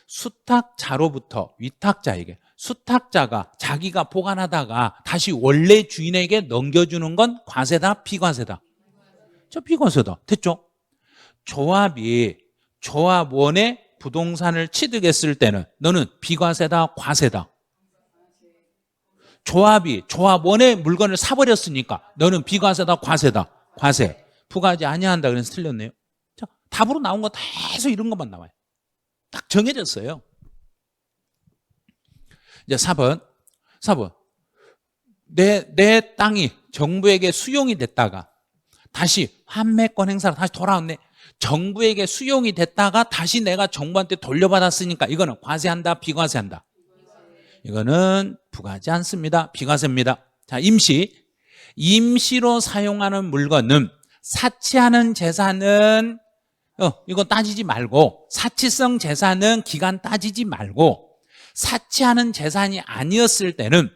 수탁자로부터 위탁자에게, 수탁자가 자기가 보관하다가 다시 원래 주인에게 넘겨주는 건 과세다 비과세다? 저 비과세다. 됐죠? 조합원의 부동산을 취득했을 때는 너는 비과세다 과세다? 조합원의 물건을 사버렸으니까 너는 비과세다 과세다? 과세. 부과하지 아니한다 그래서 틀렸네요. 자, 답으로 나온 거 다 해서 이런 것만 나와요. 딱 정해졌어요. 이제 4번. 내 땅이 정부에게 수용이 됐다가 다시 환매권 행사로 다시 돌아왔네. 정부에게 수용이 됐다가 다시 내가 정부한테 돌려받았으니까 이거는 과세한다 비과세한다? 이거는 부과하지 않습니다. 비과세입니다. 자, 임시로 사용하는 물건은 사치하는 재산은 이거 따지지 말고, 사치성 재산은 기간 따지지 말고, 사치하는 재산이 아니었을 때는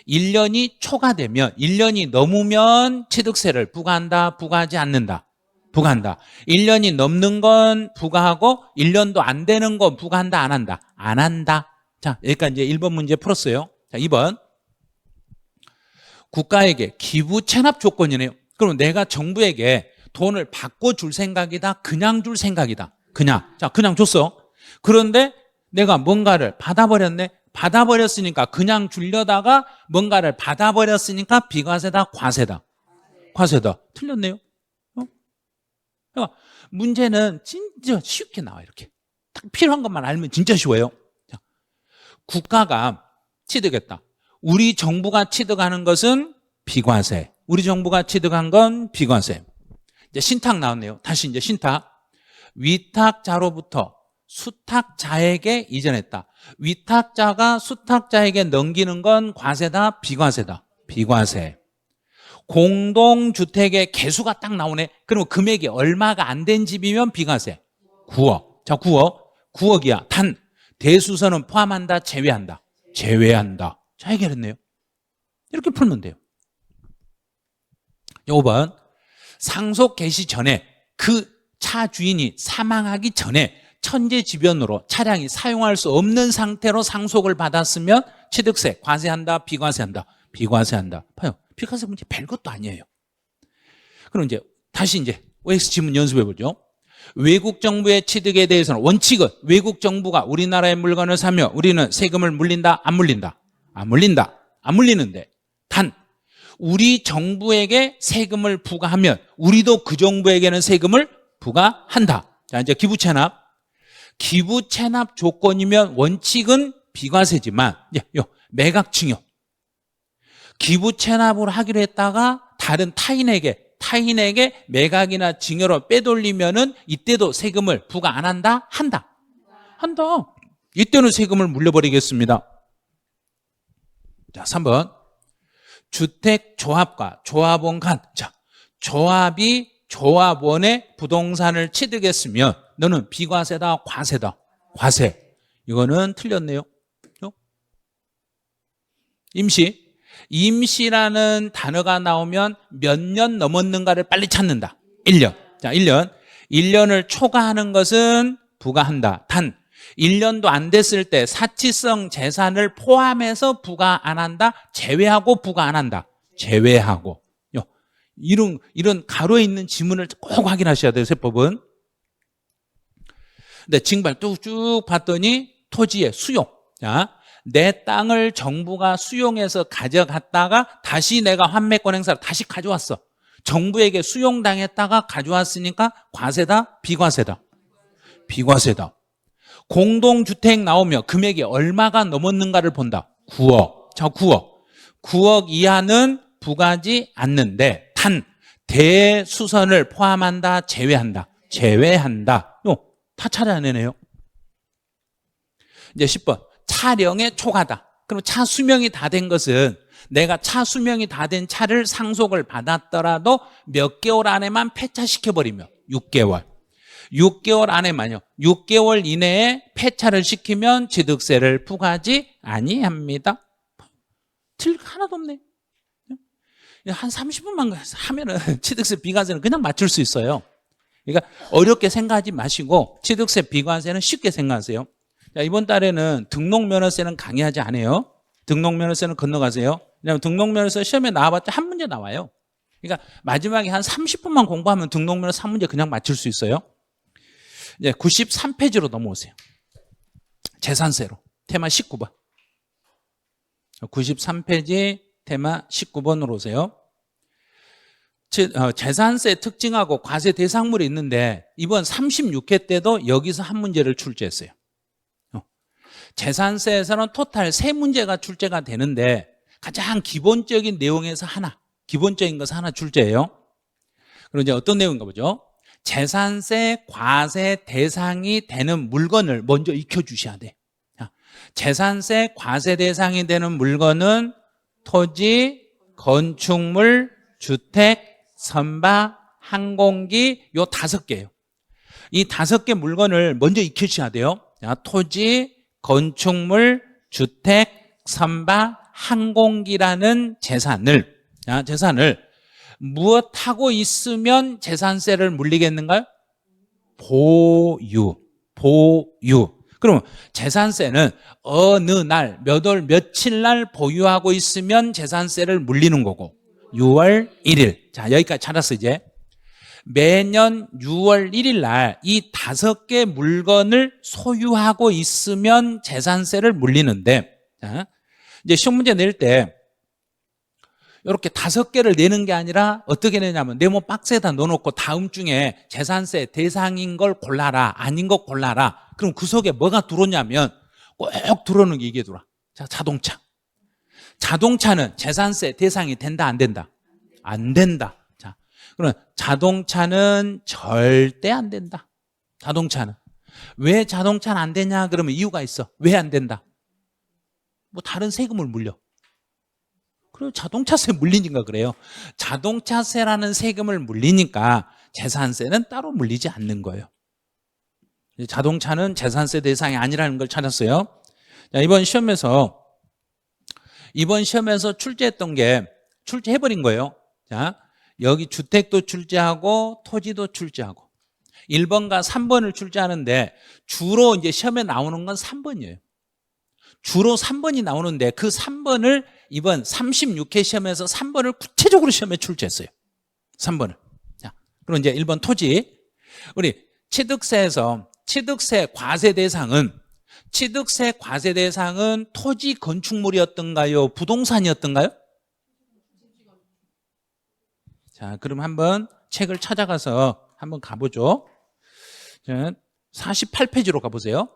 1년이 초과되면 1년이 넘으면 취득세를 부과한다 부과하지 않는다? 부과한다. 1년이 넘는 건 부과하고 1년도 안 되는 건 부과한다 안 한다? 안 한다. 자, 여기까지 이제 1번 문제 풀었어요. 자, 2번. 국가에게 기부 체납 조건이네요. 그럼 내가 정부에게 돈을 받고 줄 생각이다, 그냥 줄 생각이다? 그냥. 자, 그냥 줬어. 그런데 내가 뭔가를 받아버렸네. 받아버렸으니까 그냥 주려다가 뭔가를 받아버렸으니까 비과세다, 과세다? 과세다. 틀렸네요. 그러니까 문제는 진짜 쉽게 나와. 이렇게 딱 필요한 것만 알면 진짜 쉬워요. 자, 국가가 취득했다. 우리 정부가 취득하는 것은 비과세. 우리 정부가 취득한 건 비과세. 이제 신탁 나왔네요. 다시 이제 신탁. 위탁자로부터 수탁자에게 이전했다. 위탁자가 수탁자에게 넘기는 건 과세다, 비과세다? 비과세. 공동주택의 개수가 딱 나오네. 그러면 금액이 얼마가 안 된 집이면 비과세. 9억. 자, 9억. 9억이야. 단 대수선은 포함한다, 제외한다? 제외한다. 자, 해결했네요. 이렇게 풀면 돼요. 5번. 상속 개시 전에 그 차 주인이 사망하기 전에 천재지변으로 차량이 사용할 수 없는 상태로 상속을 받았으면 취득세 과세한다, 비과세한다? 비과세한다. 봐요. 비과세 문제 별것도 아니에요. 그럼 이제 다시 이제 OX 지문 연습해 보죠. 외국 정부의 취득에 대해서는 원칙은 외국 정부가 우리나라의 물건을 사며 우리는 세금을 물린다, 안 물린다? 안 물린다. 안 물리는데 단 우리 정부에게 세금을 부과하면 우리도 그 정부에게는 세금을 부과한다. 자, 이제 기부채납. 기부채납 조건이면 원칙은 비과세지만 매각증여. 기부채납을 하기로 했다가 다른 타인에게 매각이나 증여로 빼돌리면은 이때도 세금을 부과 안 한다? 한다. 한다. 이때는 세금을 물려버리겠습니다. 자, 3번. 주택조합과 조합원 간. 자, 조합이 조합원의 부동산을 취득했으면 너는 비과세다, 과세다? 과세. 이거는 틀렸네요. 임시. 임시라는 단어가 나오면 몇 년 넘었는가를 빨리 찾는다. 1년. 자, 1년. 1년을 초과하는 것은 부과한다. 단 1년도 안 됐을 때 사치성 재산을 포함해서 부과 안 한다. 제외하고 부과 안 한다. 제외하고. 이런 가로에 있는 지문을 꼭 확인하셔야 돼요. 세법은. 근데 징발 쭉 봤더니 토지의 수용. 자, 내 땅을 정부가 수용해서 가져갔다가 다시 내가 환매권 행사를 다시 가져왔어. 정부에게 수용당했다가 가져왔으니까 과세다, 비과세다? 비과세다. 공동주택 나오면 금액이 얼마가 넘었는가를 본다. 9억. 자, 9억. 9억 이하는 부과하지 않는데 단 대수선을 포함한다, 제외한다? 제외한다. 다 찾아내네요. 이제 10번. 차량의 초과다. 그럼 차 수명이 다 된 것은 내가 차 수명이 다 된 차를 상속을 받았더라도 몇 개월 안에만 폐차시켜버리면 6개월. 6개월 안에만요. 6개월 이내에 폐차를 시키면 취득세를 부과하지 아니합니다. 틀릴 거 하나도 없네. 한 30분만 하면은 취득세 비과세는 그냥 맞출 수 있어요. 그러니까 어렵게 생각하지 마시고 취득세 비과세는 쉽게 생각하세요. 자, 이번 달에는 등록면허세는 강의하지 않아요. 등록면허세는 건너가세요. 왜냐하면 등록면허세 시험에 나와봤자 한 문제 나와요. 그러니까 마지막에 한 30분만 공부하면 등록면허세 한 문제 그냥 맞출 수 있어요. 이제 93페이지로 넘어오세요. 재산세로 테마 19번. 93페이지 테마 19번으로 오세요. 재산세 특징하고 과세 대상물이 있는데 이번 36회 때도 여기서 한 문제를 출제했어요. 재산세에서는 토탈 3문제가 출제가 되는데 가장 기본적인 내용에서 하나, 기본적인 것을 하나 출제해요. 그럼 이제 어떤 내용인가 보죠. 재산세 과세 대상이 되는 물건을 먼저 익혀주셔야 돼. 재산세 과세 대상이 되는 물건은 토지, 건축물, 주택, 선박, 항공기 요 5개예요. 이 5개 물건을 먼저 익혀주셔야 돼요. 토지, 건축물, 주택, 선박, 항공기라는 재산을 무엇하고 있으면 재산세를 물리겠는가요? 보유. 그럼 재산세는 어느 날, 몇 월, 며칠 날 보유하고 있으면 재산세를 물리는 거고 6월 1일. 자, 여기까지 찾았어 이제. 매년 6월 1일 날 이 5개 물건을 소유하고 있으면 재산세를 물리는데, 자, 이제 시험 문제 낼 때 이렇게 5개를 내는 게 아니라 어떻게 내냐면 네모 박스에다 넣어놓고 다음 중에 재산세 대상인 걸 골라라, 아닌 거 골라라. 그럼 그 속에 뭐가 들어오냐면 꼭 들어오는 게 이게 들어와. 자, 자동차. 자동차는 재산세 대상이 된다, 안 된다? 안 된다. 자, 그럼 자동차는 절대 안 된다. 자동차는. 왜 자동차는 안 되냐? 그러면 이유가 있어. 왜 안 된다? 뭐 다른 세금을 물려. 그리고 자동차세 물리니까 그래요. 자동차세라는 세금을 물리니까 재산세는 따로 물리지 않는 거예요. 자동차는 재산세 대상이 아니라는 걸 찾았어요. 자, 이번 시험에서 출제했던 게 출제해버린 거예요. 자, 여기 주택도 출제하고 토지도 출제하고 1번과 3번을 출제하는데 주로 이제 시험에 나오는 건 3번이에요. 주로 3번이 나오는데 그 3번을 이번 36회 시험에서 3번을 구체적으로 시험에 출제했어요. 3번을. 자, 그럼 이제 1번 토지. 우리 취득세에서 취득세 과세 대상은 토지 건축물이었던가요? 부동산이었던가요? 자, 그럼 한번 책을 찾아가서 한번 가보죠. 48페이지로 가보세요.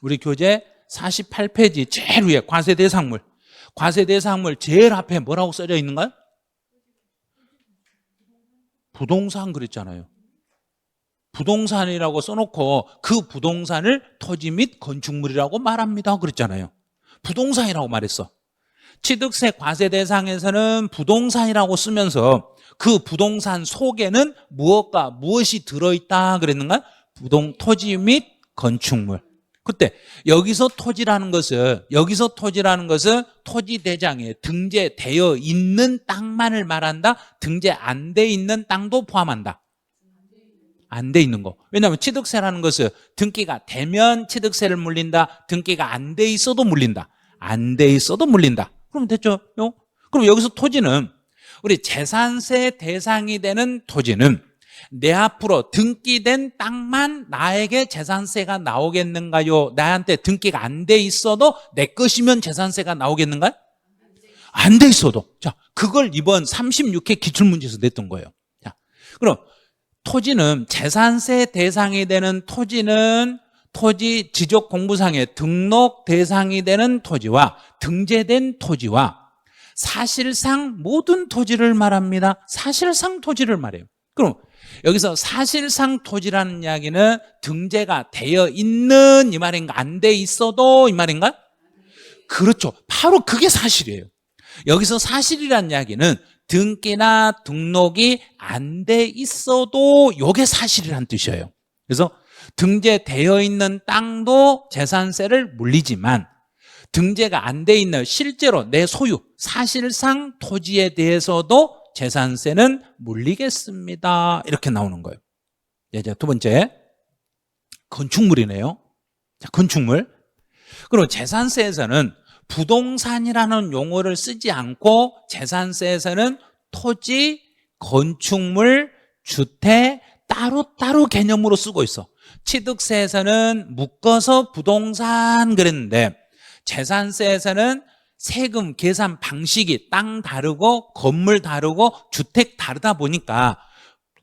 우리 교재 48페이지 제일 위에 과세 대상물. 과세 대상물 제일 앞에 뭐라고 써져 있는가요? 부동산 그랬잖아요. 부동산이라고 써놓고 그 부동산을 토지 및 건축물이라고 말합니다 그랬잖아요. 부동산이라고 말했어. 취득세 과세 대상에서는 부동산이라고 쓰면서 그 부동산 속에는 무엇과 무엇이 들어있다 그랬는가? 토지 및 건축물. 그때 여기서 토지라는 것은 토지 대장에 등재되어 있는 땅만을 말한다. 등재 안 돼 있는 땅도 포함한다. 안 돼 있는 거. 왜냐하면 취득세라는 것은 등기가 되면 취득세를 물린다. 등기가 안 돼 있어도 물린다. 안 돼 있어도 물린다. 그럼 됐죠? 그럼 여기서 토지는 우리 재산세 대상이 되는 토지는 내 앞으로 등기된 땅만 나에게 재산세가 나오겠는가요? 나한테 등기가 안 돼 있어도 내 것이면 재산세가 나오겠는가요? 안 돼 있어도. 자, 그걸 이번 36회 기출문제에서 냈던 거예요. 자, 그럼 토지는 재산세 대상이 되는 토지는 토지 지적 공부상에 등록 대상이 되는 토지와 등재된 토지와 사실상 모든 토지를 말합니다. 사실상 토지를 말해요. 그럼 여기서 사실상 토지라는 이야기는 등재가 되어 있는 이 말인가? 안 돼 있어도 이 말인가? 그렇죠. 바로 그게 사실이에요. 여기서 사실이라는 이야기는 등기나 등록이 안 돼 있어도 이게 사실이라는 뜻이에요. 그래서 등재되어 있는 땅도 재산세를 물리지만 등재가 안 돼 있는 실제로 내 소유 사실상 토지에 대해서도 재산세는 물리겠습니다. 이렇게 나오는 거예요. 이제 두 번째 건축물이네요. 자, 건축물. 그리고 재산세에서는 부동산이라는 용어를 쓰지 않고 재산세에서는 토지, 건축물, 주택 따로따로 개념으로 쓰고 있어. 취득세에서는 묶어서 부동산 그랬는데 재산세에서는 세금 계산 방식이 땅 다르고 건물 다르고 주택 다르다 보니까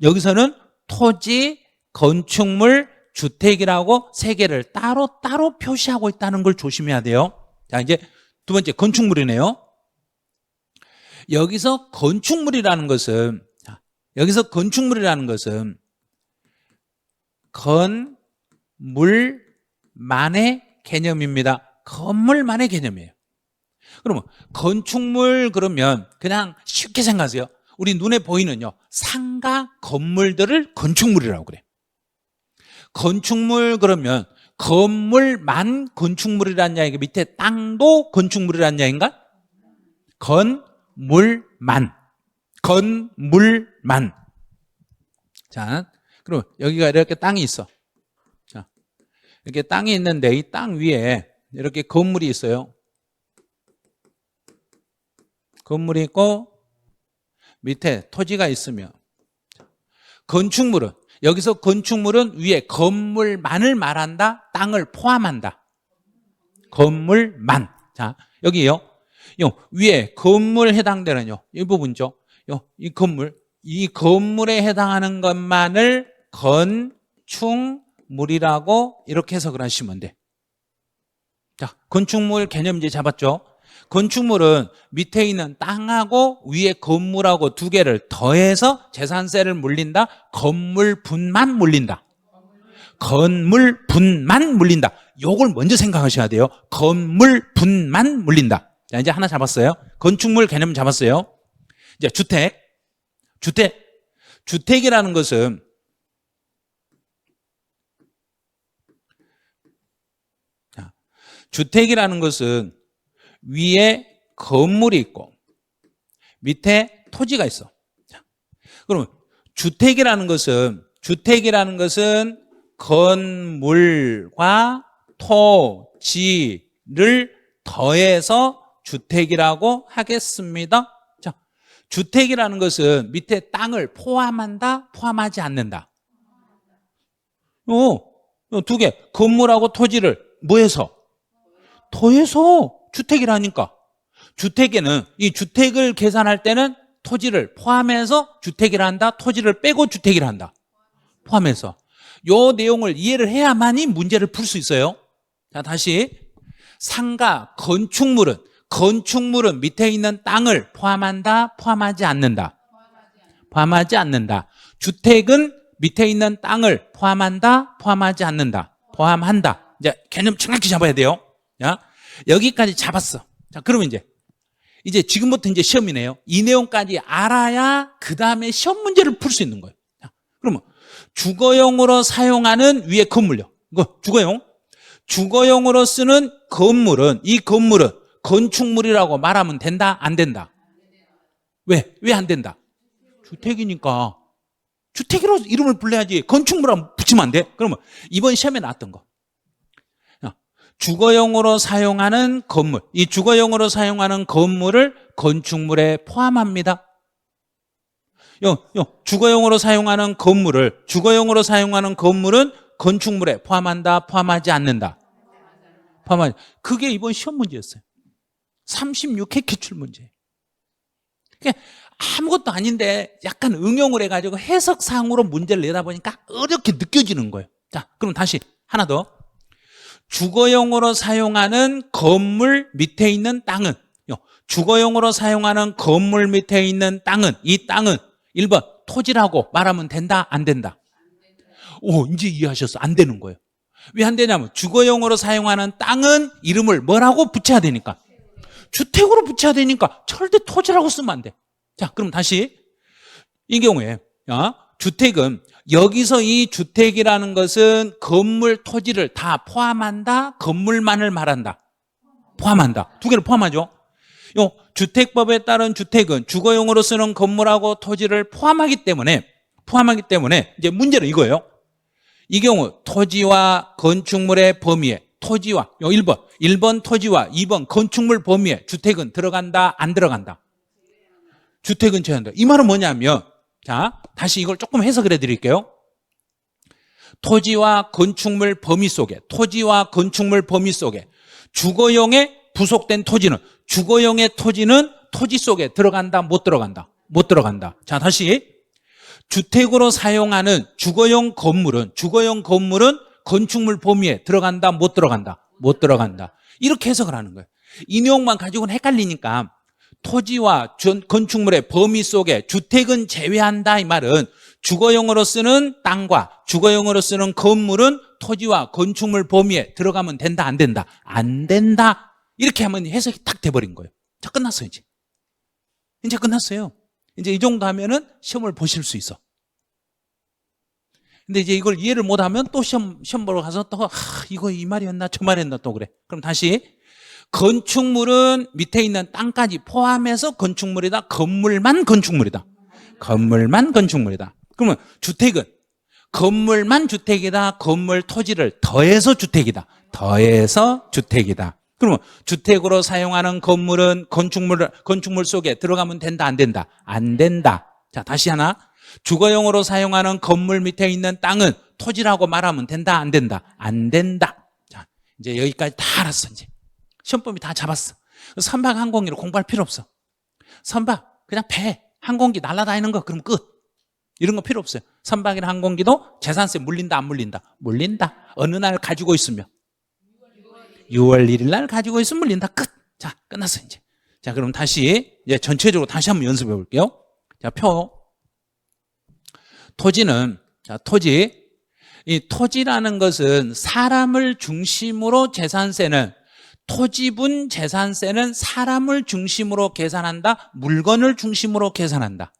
여기서는 토지, 건축물, 주택이라고 세 개를 따로따로 표시하고 있다는 걸 조심해야 돼요. 자, 이제 두 번째 건축물이네요. 여기서 건축물이라는 것은 건물만의 개념입니다. 건물만의 개념이에요. 그러면 건축물 그러면 그냥 쉽게 생각하세요. 우리 눈에 보이는요 상가 건물들을 건축물이라고 그래. 건축물 그러면 건물만 건축물이라는 이야기가 밑에 땅도 건축물이라는 이야기인가? 건물만. 자, 그럼 여기가 이렇게 땅이 있어. 자, 이렇게 땅이 있는데 이 땅 위에 이렇게 건물이 있어요. 건물이 있고 밑에 토지가 있으면 건축물은 여기서 건축물은 위에 건물만을 말한다. 땅을 포함한다. 건물만. 자, 여기요. 요 위에 건물 해당되는 이 부분죠. 이 건물에 해당하는 것만을 건축물이라고 이렇게 해석을 하시면 돼. 자, 건축물 개념 이제 잡았죠? 건축물은 밑에 있는 땅하고 위에 건물하고 두 개를 더해서 재산세를 물린다. 건물분만 물린다. 건물분만 물린다. 요걸 먼저 생각하셔야 돼요. 건물분만 물린다. 자, 이제 하나 잡았어요. 건축물 개념 잡았어요. 이제 주택이라는 것은 주택이라는 것은 위에 건물이 있고 밑에 토지가 있어. 그러면 주택이라는 것은 건물과 토지를 더해서 주택이라고 하겠습니다. 자, 주택이라는 것은 밑에 땅을 포함한다, 포함하지 않는다. 두 개, 건물하고 토지를 뭐해서? 더해서 주택이라니까. 주택에는 이 주택을 계산할 때는 토지를 포함해서 주택이라 한다. 토지를 빼고 주택이라 한다. 포함해서. 요 내용을 이해를 해야만이 문제를 풀 수 있어요. 자, 다시 상가 건축물은 밑에 있는 땅을 포함한다. 포함하지 않는다. 포함하지 않는다. 주택은 밑에 있는 땅을 포함한다. 포함하지 않는다. 포함한다. 이제 개념 정확히 잡아야 돼요. 자, 여기까지 잡았어. 자, 그러면 이제 지금부터 이제 시험이네요. 이 내용까지 알아야 그 다음에 시험 문제를 풀 수 있는 거예요. 자, 그러면 주거용으로 사용하는 위에 건물요. 이거 주거용으로 쓰는 건물은 이 건물은 건축물이라고 말하면 된다? 안 된다? 왜 안 된다? 주택이니까. 주택으로 이름을 불러야지. 건축물하면 붙이면 안 돼? 그러면 이번 시험에 나왔던 거. 주거용으로 사용하는 건물, 이 주거용으로 사용하는 건물을 건축물에 포함합니다. 주거용으로 사용하는 건물은 건축물에 포함한다, 포함하지 않는다. 포함하지. 그게 이번 시험 문제였어요. 36회 기출 문제. 그러니까 아무것도 아닌데 약간 응용을 해가지고 해석상으로 문제를 내다 보니까 어렵게 느껴지는 거예요. 자, 그럼 다시 하나 더. 주거용으로 사용하는 건물 밑에 있는 땅은 주거용으로 사용하는 건물 밑에 있는 땅은 이 땅은 1번 토지라고 말하면 된다? 안 된다? 오, 이제 이해하셨어. 안 되는 거예요. 왜 안 되냐면 주거용으로 사용하는 땅은 이름을 뭐라고 붙여야 되니까 주택으로 붙여야 되니까 절대 토지라고 쓰면 안 돼. 자, 그럼 다시 이 경우에 주택은 여기서 이 주택이라는 것은 건물, 토지를 다 포함한다? 건물만을 말한다? 포함한다. 두 개를 포함하죠. 주택법에 따른 주택은 주거용으로 쓰는 건물하고 토지를 포함하기 때문에 이제 문제는 이거예요. 이 경우 토지와 건축물의 범위에 토지와 1번 토지와 2번 건축물 범위에 주택은 들어간다? 안 들어간다? 주택은 제한다. 이 말은 뭐냐면 자, 다시 이걸 조금 해석을 해드릴게요. 토지와 건축물 범위 속에 주거용에 부속된 토지는 주거용의 토지는 토지 속에 들어간다? 못 들어간다? 못 들어간다. 자, 다시 주택으로 사용하는 주거용 건물은 건축물 범위에 들어간다? 못 들어간다? 못 들어간다. 이렇게 해석을 하는 거예요. 이 내용만 가지고는 헷갈리니까 토지와 건축물의 범위 속에 주택은 제외한다 이 말은 주거용으로 쓰는 땅과 주거용으로 쓰는 건물은 토지와 건축물 범위에 들어가면 된다 안 된다? 안 된다. 이렇게 하면 해석이 딱 돼버린 거예요. 자, 끝났어요. 이제 끝났어요. 이제 이 정도 하면은 시험을 보실 수 있어. 근데 이제 이걸 이해를 못하면 또 시험 보러 가서 또 이거 이 말이었나 저 말이었나 또 그래. 그럼 다시 건축물은 밑에 있는 땅까지 포함해서 건축물이다. 건물만 건축물이다. 건물만 건축물이다. 그러면 주택은 건물만 주택이다. 건물 토지를 더해서 주택이다. 더해서 주택이다. 그러면 주택으로 사용하는 건물은 건축물 속에 들어가면 된다, 안 된다? 안 된다. 자, 다시 하나. 주거용으로 사용하는 건물 밑에 있는 땅은 토지라고 말하면 된다, 안 된다? 안 된다. 자, 이제 여기까지 다 알았어, 이제. 시험범위 다 잡았어. 선박 항공기로 공부할 필요 없어. 선박, 그냥 배, 항공기 날아다니는 거, 그럼 끝. 이런 거 필요 없어요. 선박이나 항공기도 재산세 물린다, 안 물린다? 물린다. 어느 날 가지고 있으면? 6월 1일 날 가지고 있으면 물린다. 끝. 자, 끝났어, 이제. 자, 그럼 다시, 이제 전체적으로 다시 한번 연습해 볼게요. 자, 표. 토지는, 자, 토지. 이 토지라는 것은 사람을 중심으로 재산세는, 토지분 재산세는 사람을 중심으로 계산한다? 물건을 중심으로 계산한다?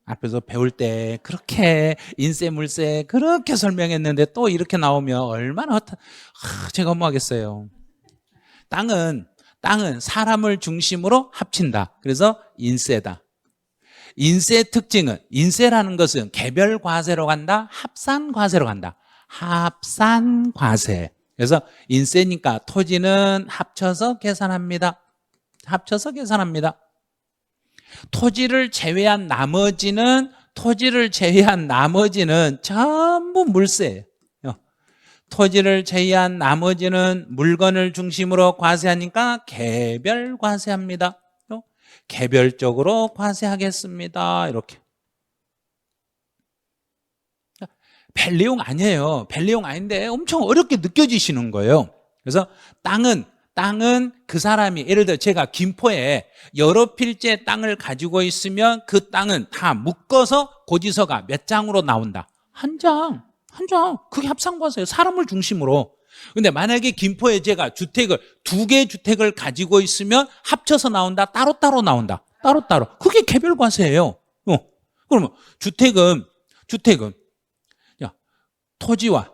앞에서 배울 때 그렇게 인세 물세 그렇게 설명했는데 또 이렇게 나오면 얼마나 제가 뭐 하겠어요. 땅은 사람을 중심으로 합친다. 그래서 인세다. 인세 특징은, 인세라는 것은 개별 과세로 간다, 합산 과세로 간다. 합산 과세. 그래서 인세니까 토지는 합쳐서 계산합니다. 합쳐서 계산합니다. 토지를 제외한 나머지는 전부 물세예요. 토지를 제외한 나머지는 물건을 중심으로 과세하니까 개별 과세합니다. 개별적으로 과세하겠습니다. 이렇게. 별 내용 아니에요. 별 내용 아닌데 엄청 어렵게 느껴지시는 거예요. 그래서 땅은 그 사람이, 예를 들어 제가 김포에 여러 필지의 땅을 가지고 있으면 그 땅은 다 묶어서 고지서가 몇 장으로 나온다? 한 장. 그게 합산과세예요. 사람을 중심으로. 근데 만약에 김포에 제가 주택을, 2개 주택을 가지고 있으면 합쳐서 나온다? 따로따로 나온다? 따로따로. 그게 개별과세예요. 그러면 주택은 토지와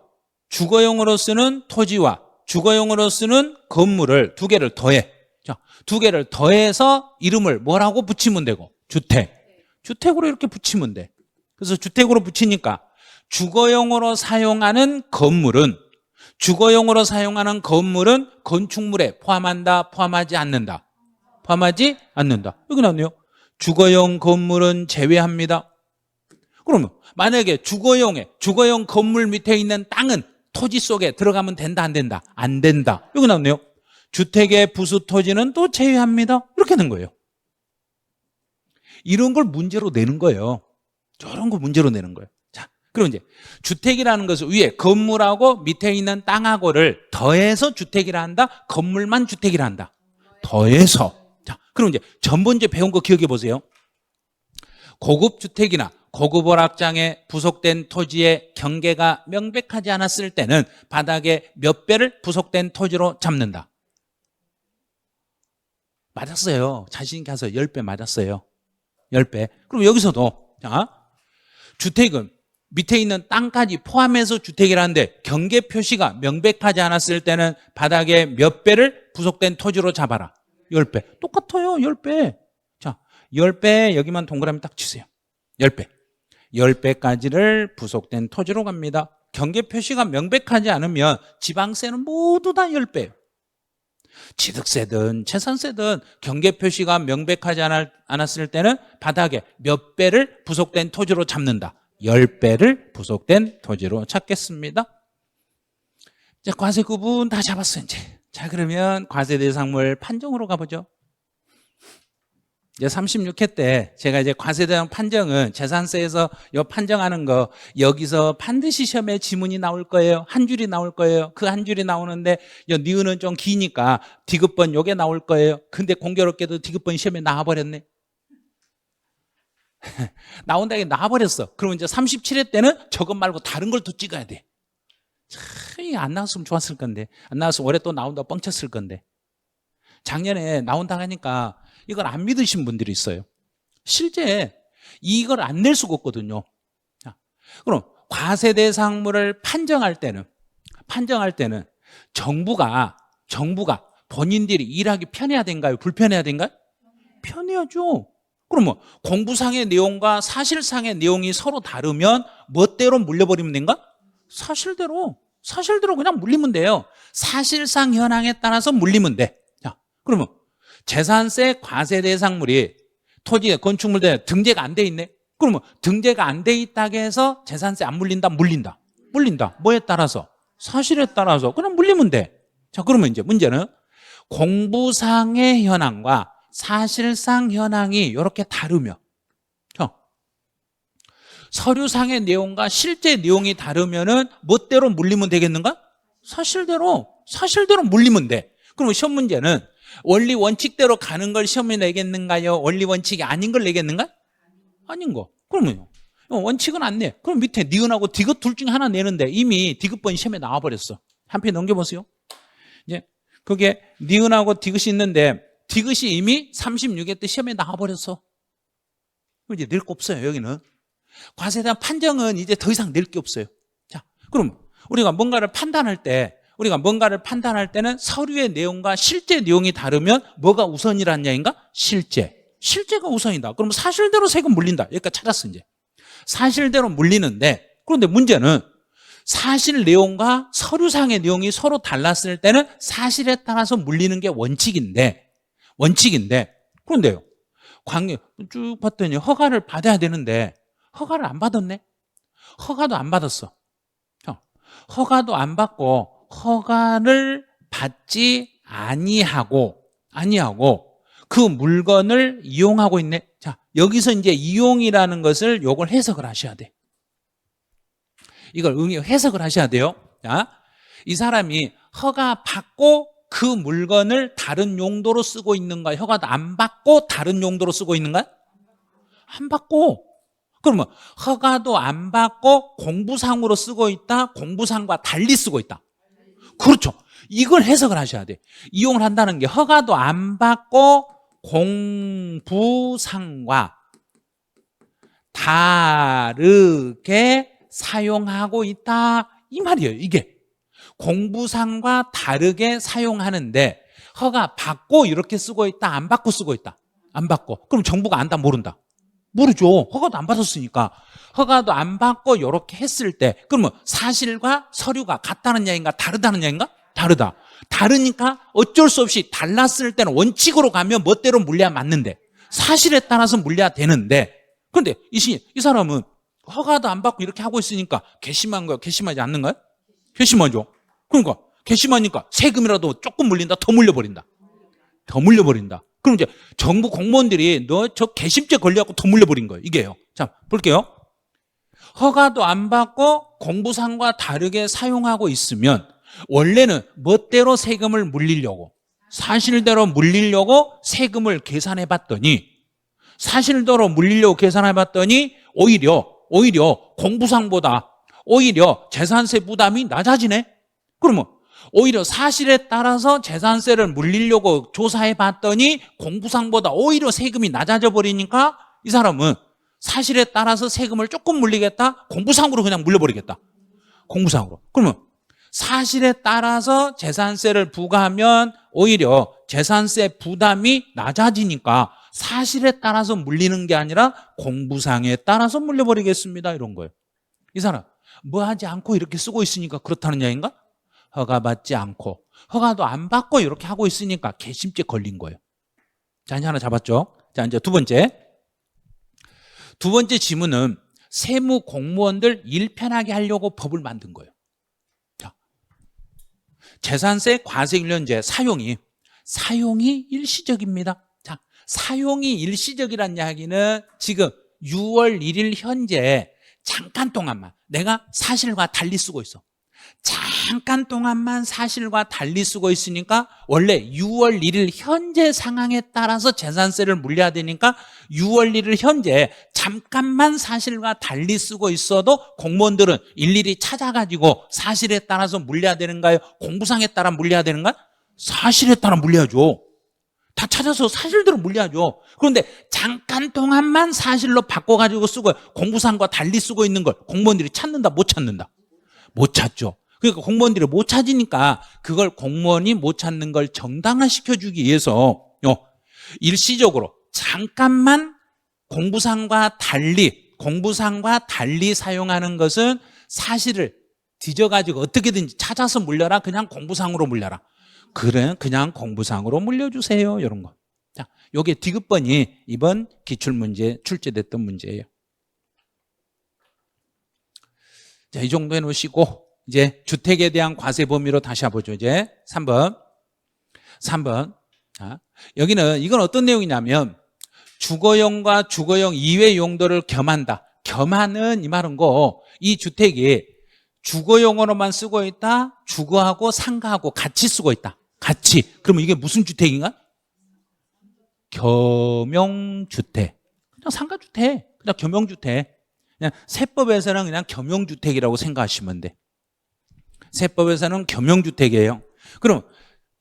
주거용으로 쓰는 토지와 주거용으로 쓰는 건물을 2개를 더해. 자, 2개를 더해서 이름을 뭐라고 붙이면 되고? 주택으로 이렇게 붙이면 돼. 그래서 주택으로 붙이니까 주거용으로 사용하는 건물은 건축물에 포함한다, 포함하지 않는다? 포함하지 않는다. 여기 나왔네요. 주거용 건물은 제외합니다. 그러면 만약에 주거용 건물 밑에 있는 땅은 토지 속에 들어가면 된다, 안 된다? 안 된다. 여기 나왔네요. 주택의 부수 토지는 또 제외합니다. 이렇게 된 거예요. 이런 걸 문제로 내는 거예요. 저런 거 문제로 내는 거예요. 자, 그럼 이제 주택이라는 것은 위에 건물하고 밑에 있는 땅하고를 더해서 주택이라 한다? 건물만 주택이라 한다? 더해서. 자, 그럼 이제 전번 이제 배운 거 기억해 보세요. 고급 주택이나 고급 오락장에 부속된 토지의 경계가 명백하지 않았을 때는 바닥에 몇 배를 부속된 토지로 잡는다? 맞았어요. 자신 있게 하세요. 10배 맞았어요. 10배. 그럼 여기서도, 자, 주택은 밑에 있는 땅까지 포함해서 주택이라는데 경계 표시가 명백하지 않았을 때는 바닥에 몇 배를 부속된 토지로 잡아라? 10배. 똑같아요. 10배. 자, 10배 여기만 동그라미 딱 치세요. 10배. 10배까지를 부속된 토지로 갑니다. 경계 표시가 명백하지 않으면 지방세는 모두 다 10배예요. 취득세든 재산세든 경계 표시가 명백하지 않았을 때는 바닥에 몇 배를 부속된 토지로 잡는다? 10배를 부속된 토지로 찾겠습니다. 자, 과세 구분 다 잡았어요, 이제. 자, 그러면 과세대상물 판정으로 가보죠. 이제 36회 때 제가 이제 과세대상 판정은 재산세에서 요 판정하는 거 여기서 반드시 시험에 지문이 나올 거예요. 한 줄이 나올 거예요. 그 한 줄이 나오는데 요 니은은 좀 기니까 디귿번 요게 나올 거예요. 근데 공교롭게도 디귿번 시험에 나와버렸네. 나온다게 나와버렸어. 그러면 이제 37회 때는 저것 말고 다른 걸 또 찍어야 돼. 참, 안 나왔으면 좋았을 건데. 안 나왔으면 올해 또 나온다고 뻥쳤을 건데. 작년에 나온다고 하니까 이걸 안 믿으신 분들이 있어요. 실제 이걸 안 낼 수가 없거든요. 자, 그럼 과세대상물을 판정할 때는 정부가 본인들이 일하기 편해야 된가요? 불편해야 된가요? 편해야죠. 그러면 공부상의 내용과 사실상의 내용이 서로 다르면 멋대로 물려버리면 된가? 사실대로 그냥 물리면 돼요. 사실상 현황에 따라서 물리면 돼. 자, 그러면 재산세 과세 대상물이 토지, 건축물 등 등재가 안 돼 있네. 그러면 등재가 안 돼 있다고 해서 재산세 안 물린다? 물린다. 뭐에 따라서? 사실에 따라서 그냥 물리면 돼. 자, 그러면 이제 문제는 공부상의 현황과 사실상 현황이 이렇게 다르면, 서류상의 내용과 실제 내용이 다르면은 멋대로 물리면 되겠는가? 사실대로 물리면 돼. 그러면 시험 문제는 원리 원칙대로 가는 걸 시험에 내겠는가요? 원리 원칙이 아닌 걸 내겠는가? 아닌 거. 그러면요. 원칙은 안 내. 그럼 밑에 니은하고 디귿 둘 중에 하나 내는데 이미 디귿번이 시험에 나와버렸어. 한 페이지 넘겨보세요. 이제 그게 니은하고 디귿이 있는데 디귿이 이미 36회 때 시험에 나와버렸어. 이제 낼 거 없어요, 여기는. 과세에 대한 판정은 이제 더 이상 낼 게 없어요. 자, 그럼 우리가 뭔가를 판단할 때는 서류의 내용과 실제 내용이 다르면 뭐가 우선이라는 이야기인가? 실제가 우선이다. 그럼 사실대로 세금 물린다. 여기까지 찾았어, 이제. 사실대로 물리는데, 그런데 문제는 사실 내용과 서류상의 내용이 서로 달랐을 때는 사실에 따라서 물리는 게 원칙인데, 그런데요, 쭉 봤더니 허가를 받아야 되는데 허가를 안 받았네. 허가도 안 받았어. 허가도 안 받고 허가를 받지 아니하고 그 물건을 이용하고 있네. 자, 여기서 이제 이용이라는 것을 요걸 해석을 하셔야 돼. 이걸 해석을 하셔야 돼요. 자, 이 사람이 허가 받고 그 물건을 다른 용도로 쓰고 있는가? 허가도 안 받고 다른 용도로 쓰고 있는가? 안 받고. 그러면 허가도 안 받고 공부상으로 쓰고 있다, 공부상과 달리 쓰고 있다. 그렇죠. 이걸 해석을 하셔야 돼. 이용을 한다는 게 허가도 안 받고 공부상과 다르게 사용하고 있다, 이 말이에요. 이게 공부상과 다르게 사용하는데 허가 받고 이렇게 쓰고 있다, 안 받고 쓰고 있다. 안 받고. 그럼 정부가 안다, 모른다? 모르죠. 허가도 안 받았으니까. 허가도 안 받고 이렇게 했을 때 그러면 사실과 서류가 같다는 이야기인가 다르다는 이야기인가? 다르니까 어쩔 수 없이 달랐을 때는 원칙으로 가면 멋대로 물려야 맞는데 사실에 따라서 물려야 되는데, 그런데 이 사람은 허가도 안 받고 이렇게 하고 있으니까 괘씸한 거야, 괘씸하지 않는가요? 괘씸하죠. 그러니까 괘씸하니까 세금이라도 조금 물린다, 더 물려버린다. 그럼 이제 정부 공무원들이 너 저 괘씸죄 걸려갖고 더 물려버린 거예요. 이게요. 자, 볼게요. 허가도 안 받고 공부상과 다르게 사용하고 있으면 원래는 멋대로 세금을 물리려고, 사실대로 물리려고 세금을 계산해 봤더니 오히려 공부상보다 오히려 재산세 부담이 낮아지네. 그러면 오히려 사실에 따라서 재산세를 물리려고 조사해 봤더니 공부상보다 오히려 세금이 낮아져 버리니까 이 사람은 사실에 따라서 세금을 조금 물리겠다, 공부상으로 그냥 물려버리겠다. 공부상으로. 그러면 사실에 따라서 재산세를 부과하면 오히려 재산세 부담이 낮아지니까 사실에 따라서 물리는 게 아니라 공부상에 따라서 물려버리겠습니다, 이런 거예요. 이 사람 뭐 하지 않고 이렇게 쓰고 있으니까 그렇다는 이야기인가? 허가 받지 않고 허가도 안 받고 이렇게 하고 있으니까 괘씸죄 걸린 거예요. 자, 이제 하나 잡았죠? 자, 이제 두 번째 지문은 세무 공무원들 일 편하게 하려고 법을 만든 거예요. 자, 재산세 과세일련제 사용이 일시적입니다. 자, 사용이 일시적이란 이야기는 지금 6월 1일 현재 잠깐 동안만 내가 사실과 달리 쓰고 있어. 잠깐 동안만 사실과 달리 쓰고 있으니까 원래 6월 1일 현재 상황에 따라서 재산세를 물려야 되니까 6월 1일 현재 잠깐만 사실과 달리 쓰고 있어도 공무원들은 일일이 찾아가지고 사실에 따라서 물려야 되는가요? 공부상에 따라 물려야 되는가? 사실에 따라 물려야죠. 다 찾아서 사실대로 물려야죠. 그런데 잠깐 동안만 사실로 바꿔가지고 쓰고 공부상과 달리 쓰고 있는 걸 공무원들이 찾는다, 못 찾는다? 못 찾죠. 그러니까 공무원들이 못 찾으니까 그걸 공무원이 못 찾는 걸 정당화시켜주기 위해서 일시적으로 잠깐만 공부상과 달리 사용하는 것은 사실을 뒤져가지고 어떻게든지 찾아서 물려라. 그냥 공부상으로 물려라. 그래, 그냥 공부상으로 물려주세요. 이런 거. 자, 요게 디귿번이 이번 기출문제 출제됐던 문제예요. 자, 이 정도 해놓으시고 이제 주택에 대한 과세 범위로 다시 해보죠. 이제 3번. 자, 여기는 이건 어떤 내용이냐면 주거용과 주거용 이외 용도를 겸한다. 겸하는 이 말은 이 주택이 주거용으로만 쓰고 있다. 주거하고 상가하고 같이 쓰고 있다. 같이. 그러면 이게 무슨 주택인가? 겸용주택. 그냥 상가주택. 그냥 겸용주택. 그냥 세법에서는 그냥 겸용주택이라고 생각하시면 돼. 세법에서는 겸용주택이에요. 그럼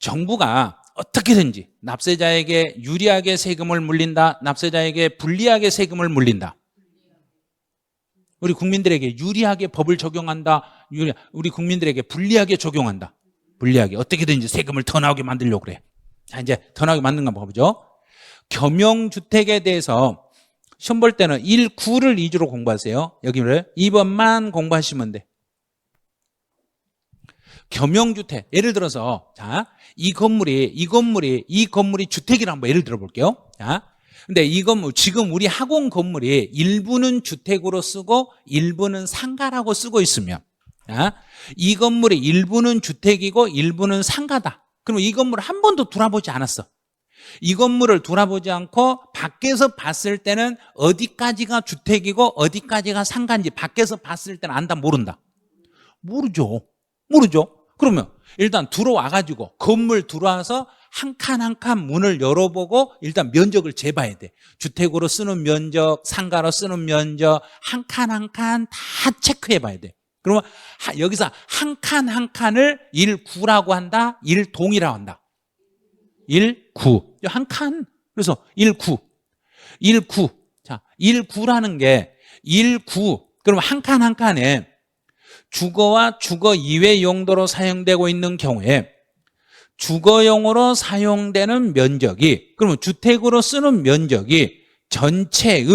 정부가 어떻게든지 납세자에게 유리하게 세금을 물린다. 납세자에게 불리하게 세금을 물린다. 우리 국민들에게 유리하게 법을 적용한다. 우리 국민들에게 불리하게 적용한다. 불리하게. 어떻게든지 세금을 더 나오게 만들려고 그래. 자, 이제 더 나오게 만든 거 보죠. 겸용주택에 대해서 시험 볼 때는 1, 9를 위주로 공부하세요. 여기를 2번만 공부하시면 돼. 겸용주택. 예를 들어서, 자, 이 건물이 주택이라고 한번 예를 들어 볼게요. 자, 근데 이 건물, 지금 우리 학원 건물이 일부는 주택으로 쓰고 일부는 상가라고 쓰고 있으면, 자, 이 건물이 일부는 주택이고 일부는 상가다. 그럼 이 건물을 한 번도 돌아보지 않았어. 이 건물을 돌아보지 않고 밖에서 봤을 때는 어디까지가 주택이고 어디까지가 상가인지 밖에서 봤을 때는 안다, 모른다? 모르죠. 그러면 일단 들어와가지고 건물 들어와서 한 칸 한 칸 문을 열어보고 일단 면적을 재봐야 돼. 주택으로 쓰는 면적, 상가로 쓰는 면적 한 칸 한 칸 다 체크해봐야 돼. 그러면 여기서 한 칸 한 칸을 1구라고 한다, 1동이라고 한다. 1구. 한 칸. 그래서 1구. 자, 1구라는 게 1구. 그럼 한 칸 한 칸에 주거와 주거 이외 용도로 사용되고 있는 경우에 주거용으로 사용되는 면적이, 그러면 주택으로 쓰는 면적이 전체의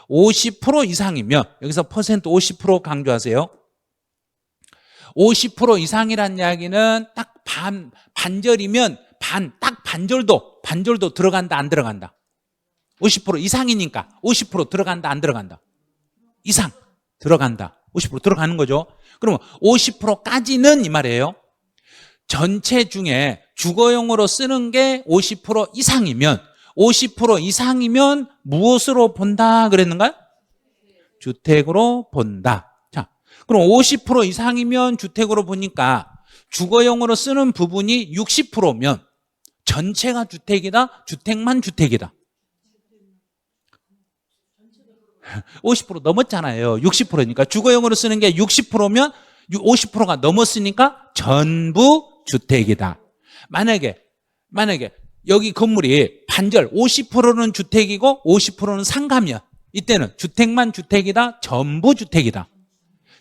50% 이상이면, 여기서 퍼센트 50% 강조하세요. 50% 이상이란 이야기는 딱 반절이면 딱 반절도 들어간다, 안 들어간다? 50% 이상이니까 50% 들어간다, 안 들어간다? 이상 들어간다. 50% 들어가는 거죠. 그러면 50%까지는 이 말이에요. 전체 중에 주거용으로 쓰는 게 50% 이상이면, 50% 이상이면 무엇으로 본다 그랬는가요? 주택으로 본다. 자, 그럼 50% 이상이면 주택으로 보니까 주거용으로 쓰는 부분이 60%면 전체가 주택이다, 주택만 주택이다? 50% 넘었잖아요. 60%니까 주거용으로 쓰는 게 60%면 50%가 넘었으니까 전부 주택이다. 만약에 여기 건물이 반절 50%는 주택이고 50%는 상가면 이때는 주택만 주택이다, 전부 주택이다?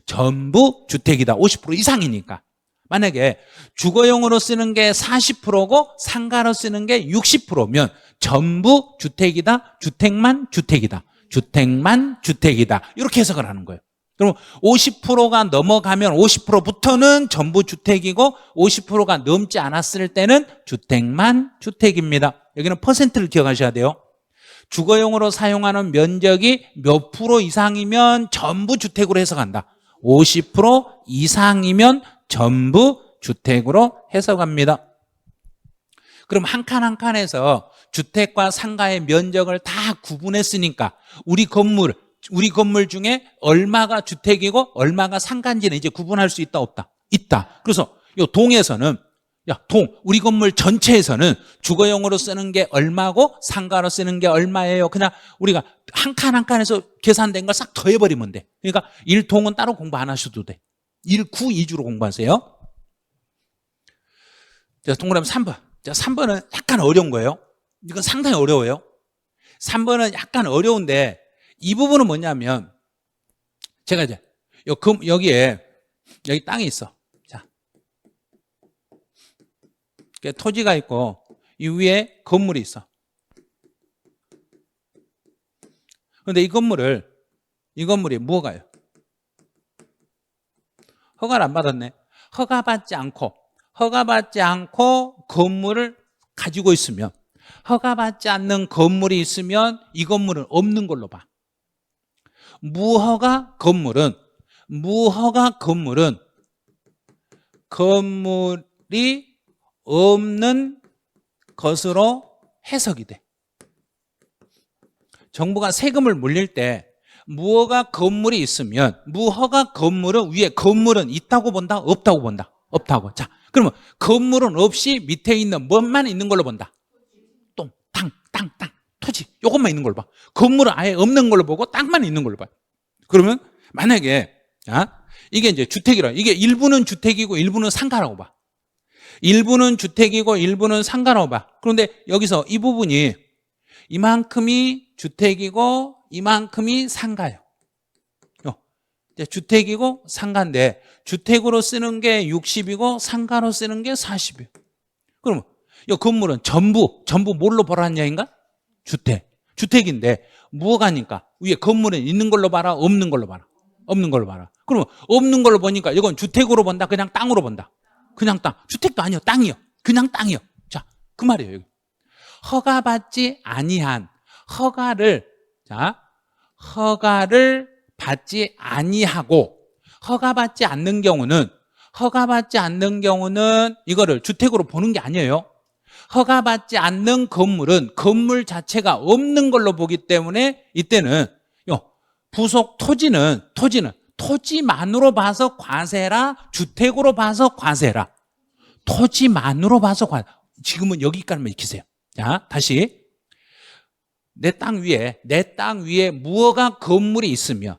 전부 주택이다. 50% 이상이니까. 만약에 주거용으로 쓰는 게 40%고 상가로 쓰는 게 60%면 전부 주택이다, 주택만 주택이다? 주택만 주택이다. 이렇게 해석을 하는 거예요. 그럼 50%가 넘어가면 50%부터는 전부 주택이고 50%가 넘지 않았을 때는 주택만 주택입니다. 여기는 퍼센트를 기억하셔야 돼요. 주거용으로 사용하는 면적이 몇 프로 이상이면 전부 주택으로 해석한다. 50% 이상이면 전부 주택으로 해석합니다. 그럼 한 칸 한 칸에서 주택과 상가의 면적을 다 구분했으니까 우리 건물 중에 얼마가 주택이고 얼마가 상가인지는 이제 구분할 수 있다, 없다? 있다. 그래서 이 동에서는 우리 건물 전체에서는 주거용으로 쓰는 게 얼마고 상가로 쓰는 게 얼마예요? 그냥 우리가 한 칸 한 칸에서 계산된 걸 싹 더해버리면 돼. 그러니까 1동은 따로 공부 안 하셔도 돼. 1, 9, 2주로 공부하세요. 자, 동그라미 3번. 자, 3번은 약간 어려운 거예요. 이건 상당히 어려워요. 3번은 약간 어려운데 이 부분은 뭐냐면 제가 이제 여기 땅이 있어. 자, 토지가 있고 이 위에 건물이 있어. 그런데 이 건물이 뭐가요? 허가를 안 받았네. 허가받지 않고 건물을 가지고 있으면, 허가받지 않는 건물이 있으면 이 건물은 없는 걸로 봐. 무허가 건물은 건물이 없는 것으로 해석이 돼. 정부가 세금을 물릴 때 무허가 건물이 있으면, 무허가 건물은 위에 건물은 있다고 본다, 없다고 본다? 없다고. 자, 그러면 건물은 없이 밑에 있는 뭐만 있는 걸로 본다? 똥, 땅, 토지, 요것만 있는 걸로 봐. 건물은 아예 없는 걸로 보고 땅만 있는 걸로 봐. 그러면 만약에 이게 이제 주택이라, 이게 일부는 주택이고 일부는 상가라고 봐. 일부는 주택이고 일부는 상가라고 봐. 그런데 여기서 이 부분이 이만큼이 주택이고 이만큼이 상가예요. 이제 주택이고 상가인데 주택으로 쓰는 게 60이고 상가로 쓰는 게 40이에요. 그러면 이 건물은 전부 뭘로 보라는 얘기인가? 주택인데 무허가니까 위에 건물은 있는 걸로 봐라, 없는 걸로 봐라? 없는 걸로 봐라. 그러면 없는 걸로 보니까 이건 주택으로 본다, 그냥 땅으로 본다? 그냥 땅. 주택도 아니요, 땅이요. 그냥 땅이요. 자, 그 말이에요. 여기. 허가받지 아니한 허가를 받지 아니하고, 허가받지 않는 경우는 이거를 주택으로 보는 게 아니에요. 허가받지 않는 건물은 건물 자체가 없는 걸로 보기 때문에 이때는 부속 토지는 토지만으로 봐서 과세라, 주택으로 봐서 과세라. 토지만으로 봐서 과세. 지금은 여기까지만 익히세요. 자, 다시. 내 땅 위에 무허가 건물이 있으면,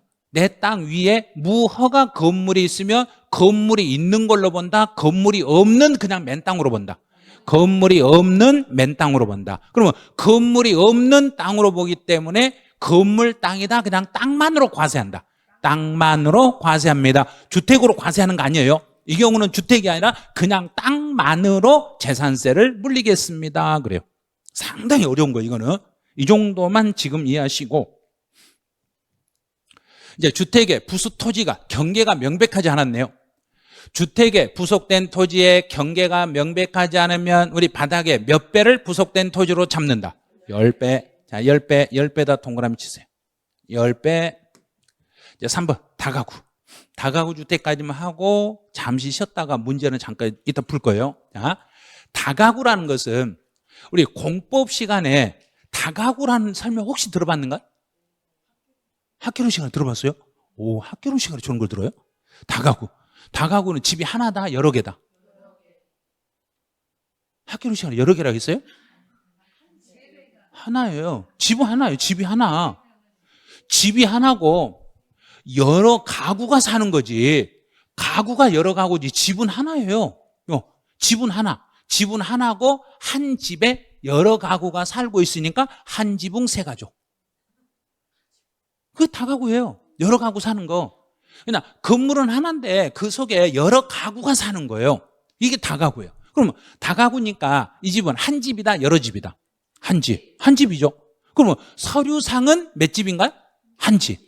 건물이 있는 걸로 본다, 건물이 없는 그냥 맨 땅으로 본다? 건물이 없는 맨 땅으로 본다. 그러면 건물이 없는 땅으로 보기 때문에 건물 땅이다, 그냥 땅만으로 과세한다. 땅만으로 과세합니다. 주택으로 과세하는 거 아니에요. 이 경우는 주택이 아니라 그냥 땅만으로 재산세를 물리겠습니다. 그래요. 상당히 어려운 거, 이거는. 이 정도만 지금 이해하시고, 이제 주택의 부수 토지가 경계가 명백하지 않았네요. 주택에 부속된 토지의 경계가 명백하지 않으면 우리 바닥에 몇 배를 부속된 토지로 잡는다? 10배. 자, 10배다 동그라미 치세요. 10배. 이제 3번 다가구 주택까지만 하고 잠시 쉬었다가 문제는 잠깐 이따 풀 거예요. 자, 다가구라는 것은 우리 공법 시간에 다가구라는 설명 혹시 들어봤는가? 학교론 시간에 들어봤어요? 오, 학교론 시간에 저런 걸 들어요? 다가구는 집이 하나다, 여러 개다? 학교론 시간에 여러 개라고 했어요? 하나예요. 집은 하나예요. 집이 하나. 집이 하나고 여러 가구가 사는 거지. 가구가 여러 가구지. 집은 하나예요. 집은 하나고 한 집에 여러 가구가 살고 있으니까 한 지붕 세 가족. 그게 다가구예요. 여러 가구 사는 거. 그러니까 건물은 하나인데 그 속에 여러 가구가 사는 거예요. 이게 다가구예요. 그러면 다가구니까 이 집은 한 집이다, 여러 집이다? 한 집이죠. 그러면 서류상은 몇 집인가요? 한 집.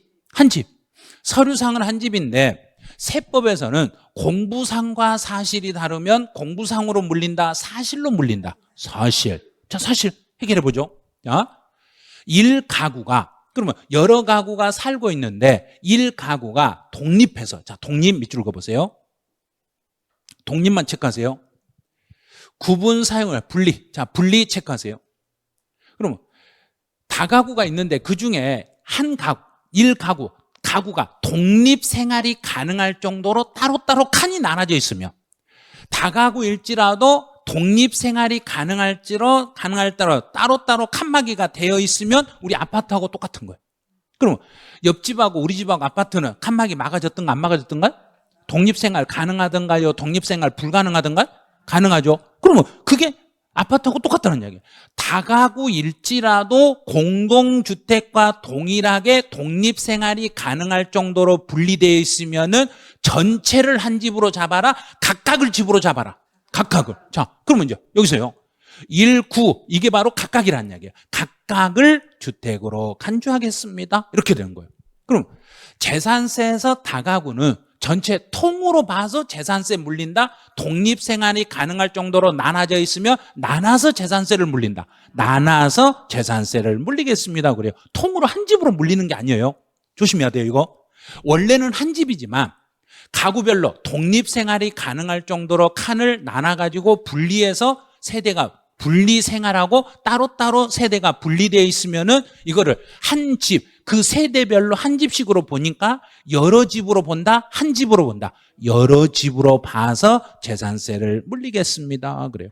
서류상은 한 집인데 세법에서는 공부상과 사실이 다르면 공부상으로 물린다, 사실로 물린다? 사실. 자, 사실 해결해 보죠. 자, 1가구가, 그러면 여러 가구가 살고 있는데 1가구가 독립해서, 자, 독립 밑줄 그어보세요. 독립만 체크하세요. 구분 사용을 분리, 자, 분리 체크하세요. 그러면 다가구가 있는데 그 중에 한 가구, 1가구가 독립 생활이 가능할 정도로 따로따로 칸이 나눠져 있으면, 다가구일지라도 독립 생활이 가능할 따로 따로따로 칸막이가 되어 있으면 우리 아파트하고 똑같은 거예요. 그럼 옆집하고 우리 집하고 아파트는 칸막이 막아졌던가 안 막아졌던가? 독립 생활 가능하던가요? 독립 생활 불가능하던가? 가능하죠. 그러면 그게 아파트하고 똑같다는 이야기예요. 다가구일지라도 공동주택과 동일하게 독립생활이 가능할 정도로 분리되어 있으면은 전체를 한 집으로 잡아라, 각각을 집으로 잡아라. 각각을. 자, 그러면 이제 여기서요. 1, 9 이게 바로 각각이라는 이야기예요. 각각을 주택으로 간주하겠습니다. 이렇게 되는 거예요. 그럼 재산세에서 다가구는 전체 통으로 봐서 재산세 물린다. 독립생활이 가능할 정도로 나눠져 있으면 나눠서 재산세를 물린다. 나눠서 재산세를 물리겠습니다. 그래요. 통으로 한 집으로 물리는 게 아니에요. 조심해야 돼요, 이거. 원래는 한 집이지만 가구별로 독립생활이 가능할 정도로 칸을 나눠가지고 분리해서 세대가 분리생활하고 따로따로 세대가 분리되어 있으면은 이거를 한 집, 그 세대별로 한 집씩으로 보니까 여러 집으로 본다? 한 집으로 본다? 여러 집으로 봐서 재산세를 물리겠습니다. 그래요.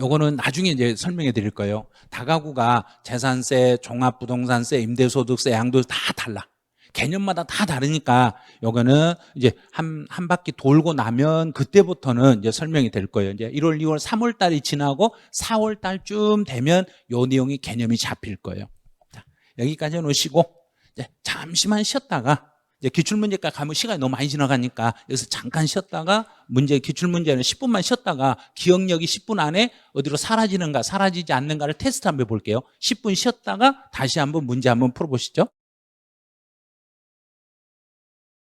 요거는 나중에 이제 설명해 드릴 거예요. 다가구가 재산세, 종합부동산세, 임대소득세, 양도세 다 달라. 개념마다 다 다르니까 요거는 이제 한 바퀴 돌고 나면 그때부터는 이제 설명이 될 거예요. 이제 1월, 2월, 3월 달이 지나고 4월 달쯤 되면 요 내용이 개념이 잡힐 거예요. 자, 여기까지 놓으시고 이제 잠시만 쉬었다가 이제 기출문제가 가면 시간이 너무 많이 지나가니까 여기서 잠깐 쉬었다가 기출문제는 10분만 쉬었다가 기억력이 10분 안에 어디로 사라지는가 사라지지 않는가를 테스트 한번 해볼게요. 10분 쉬었다가 다시 한번 문제 한번 풀어보시죠.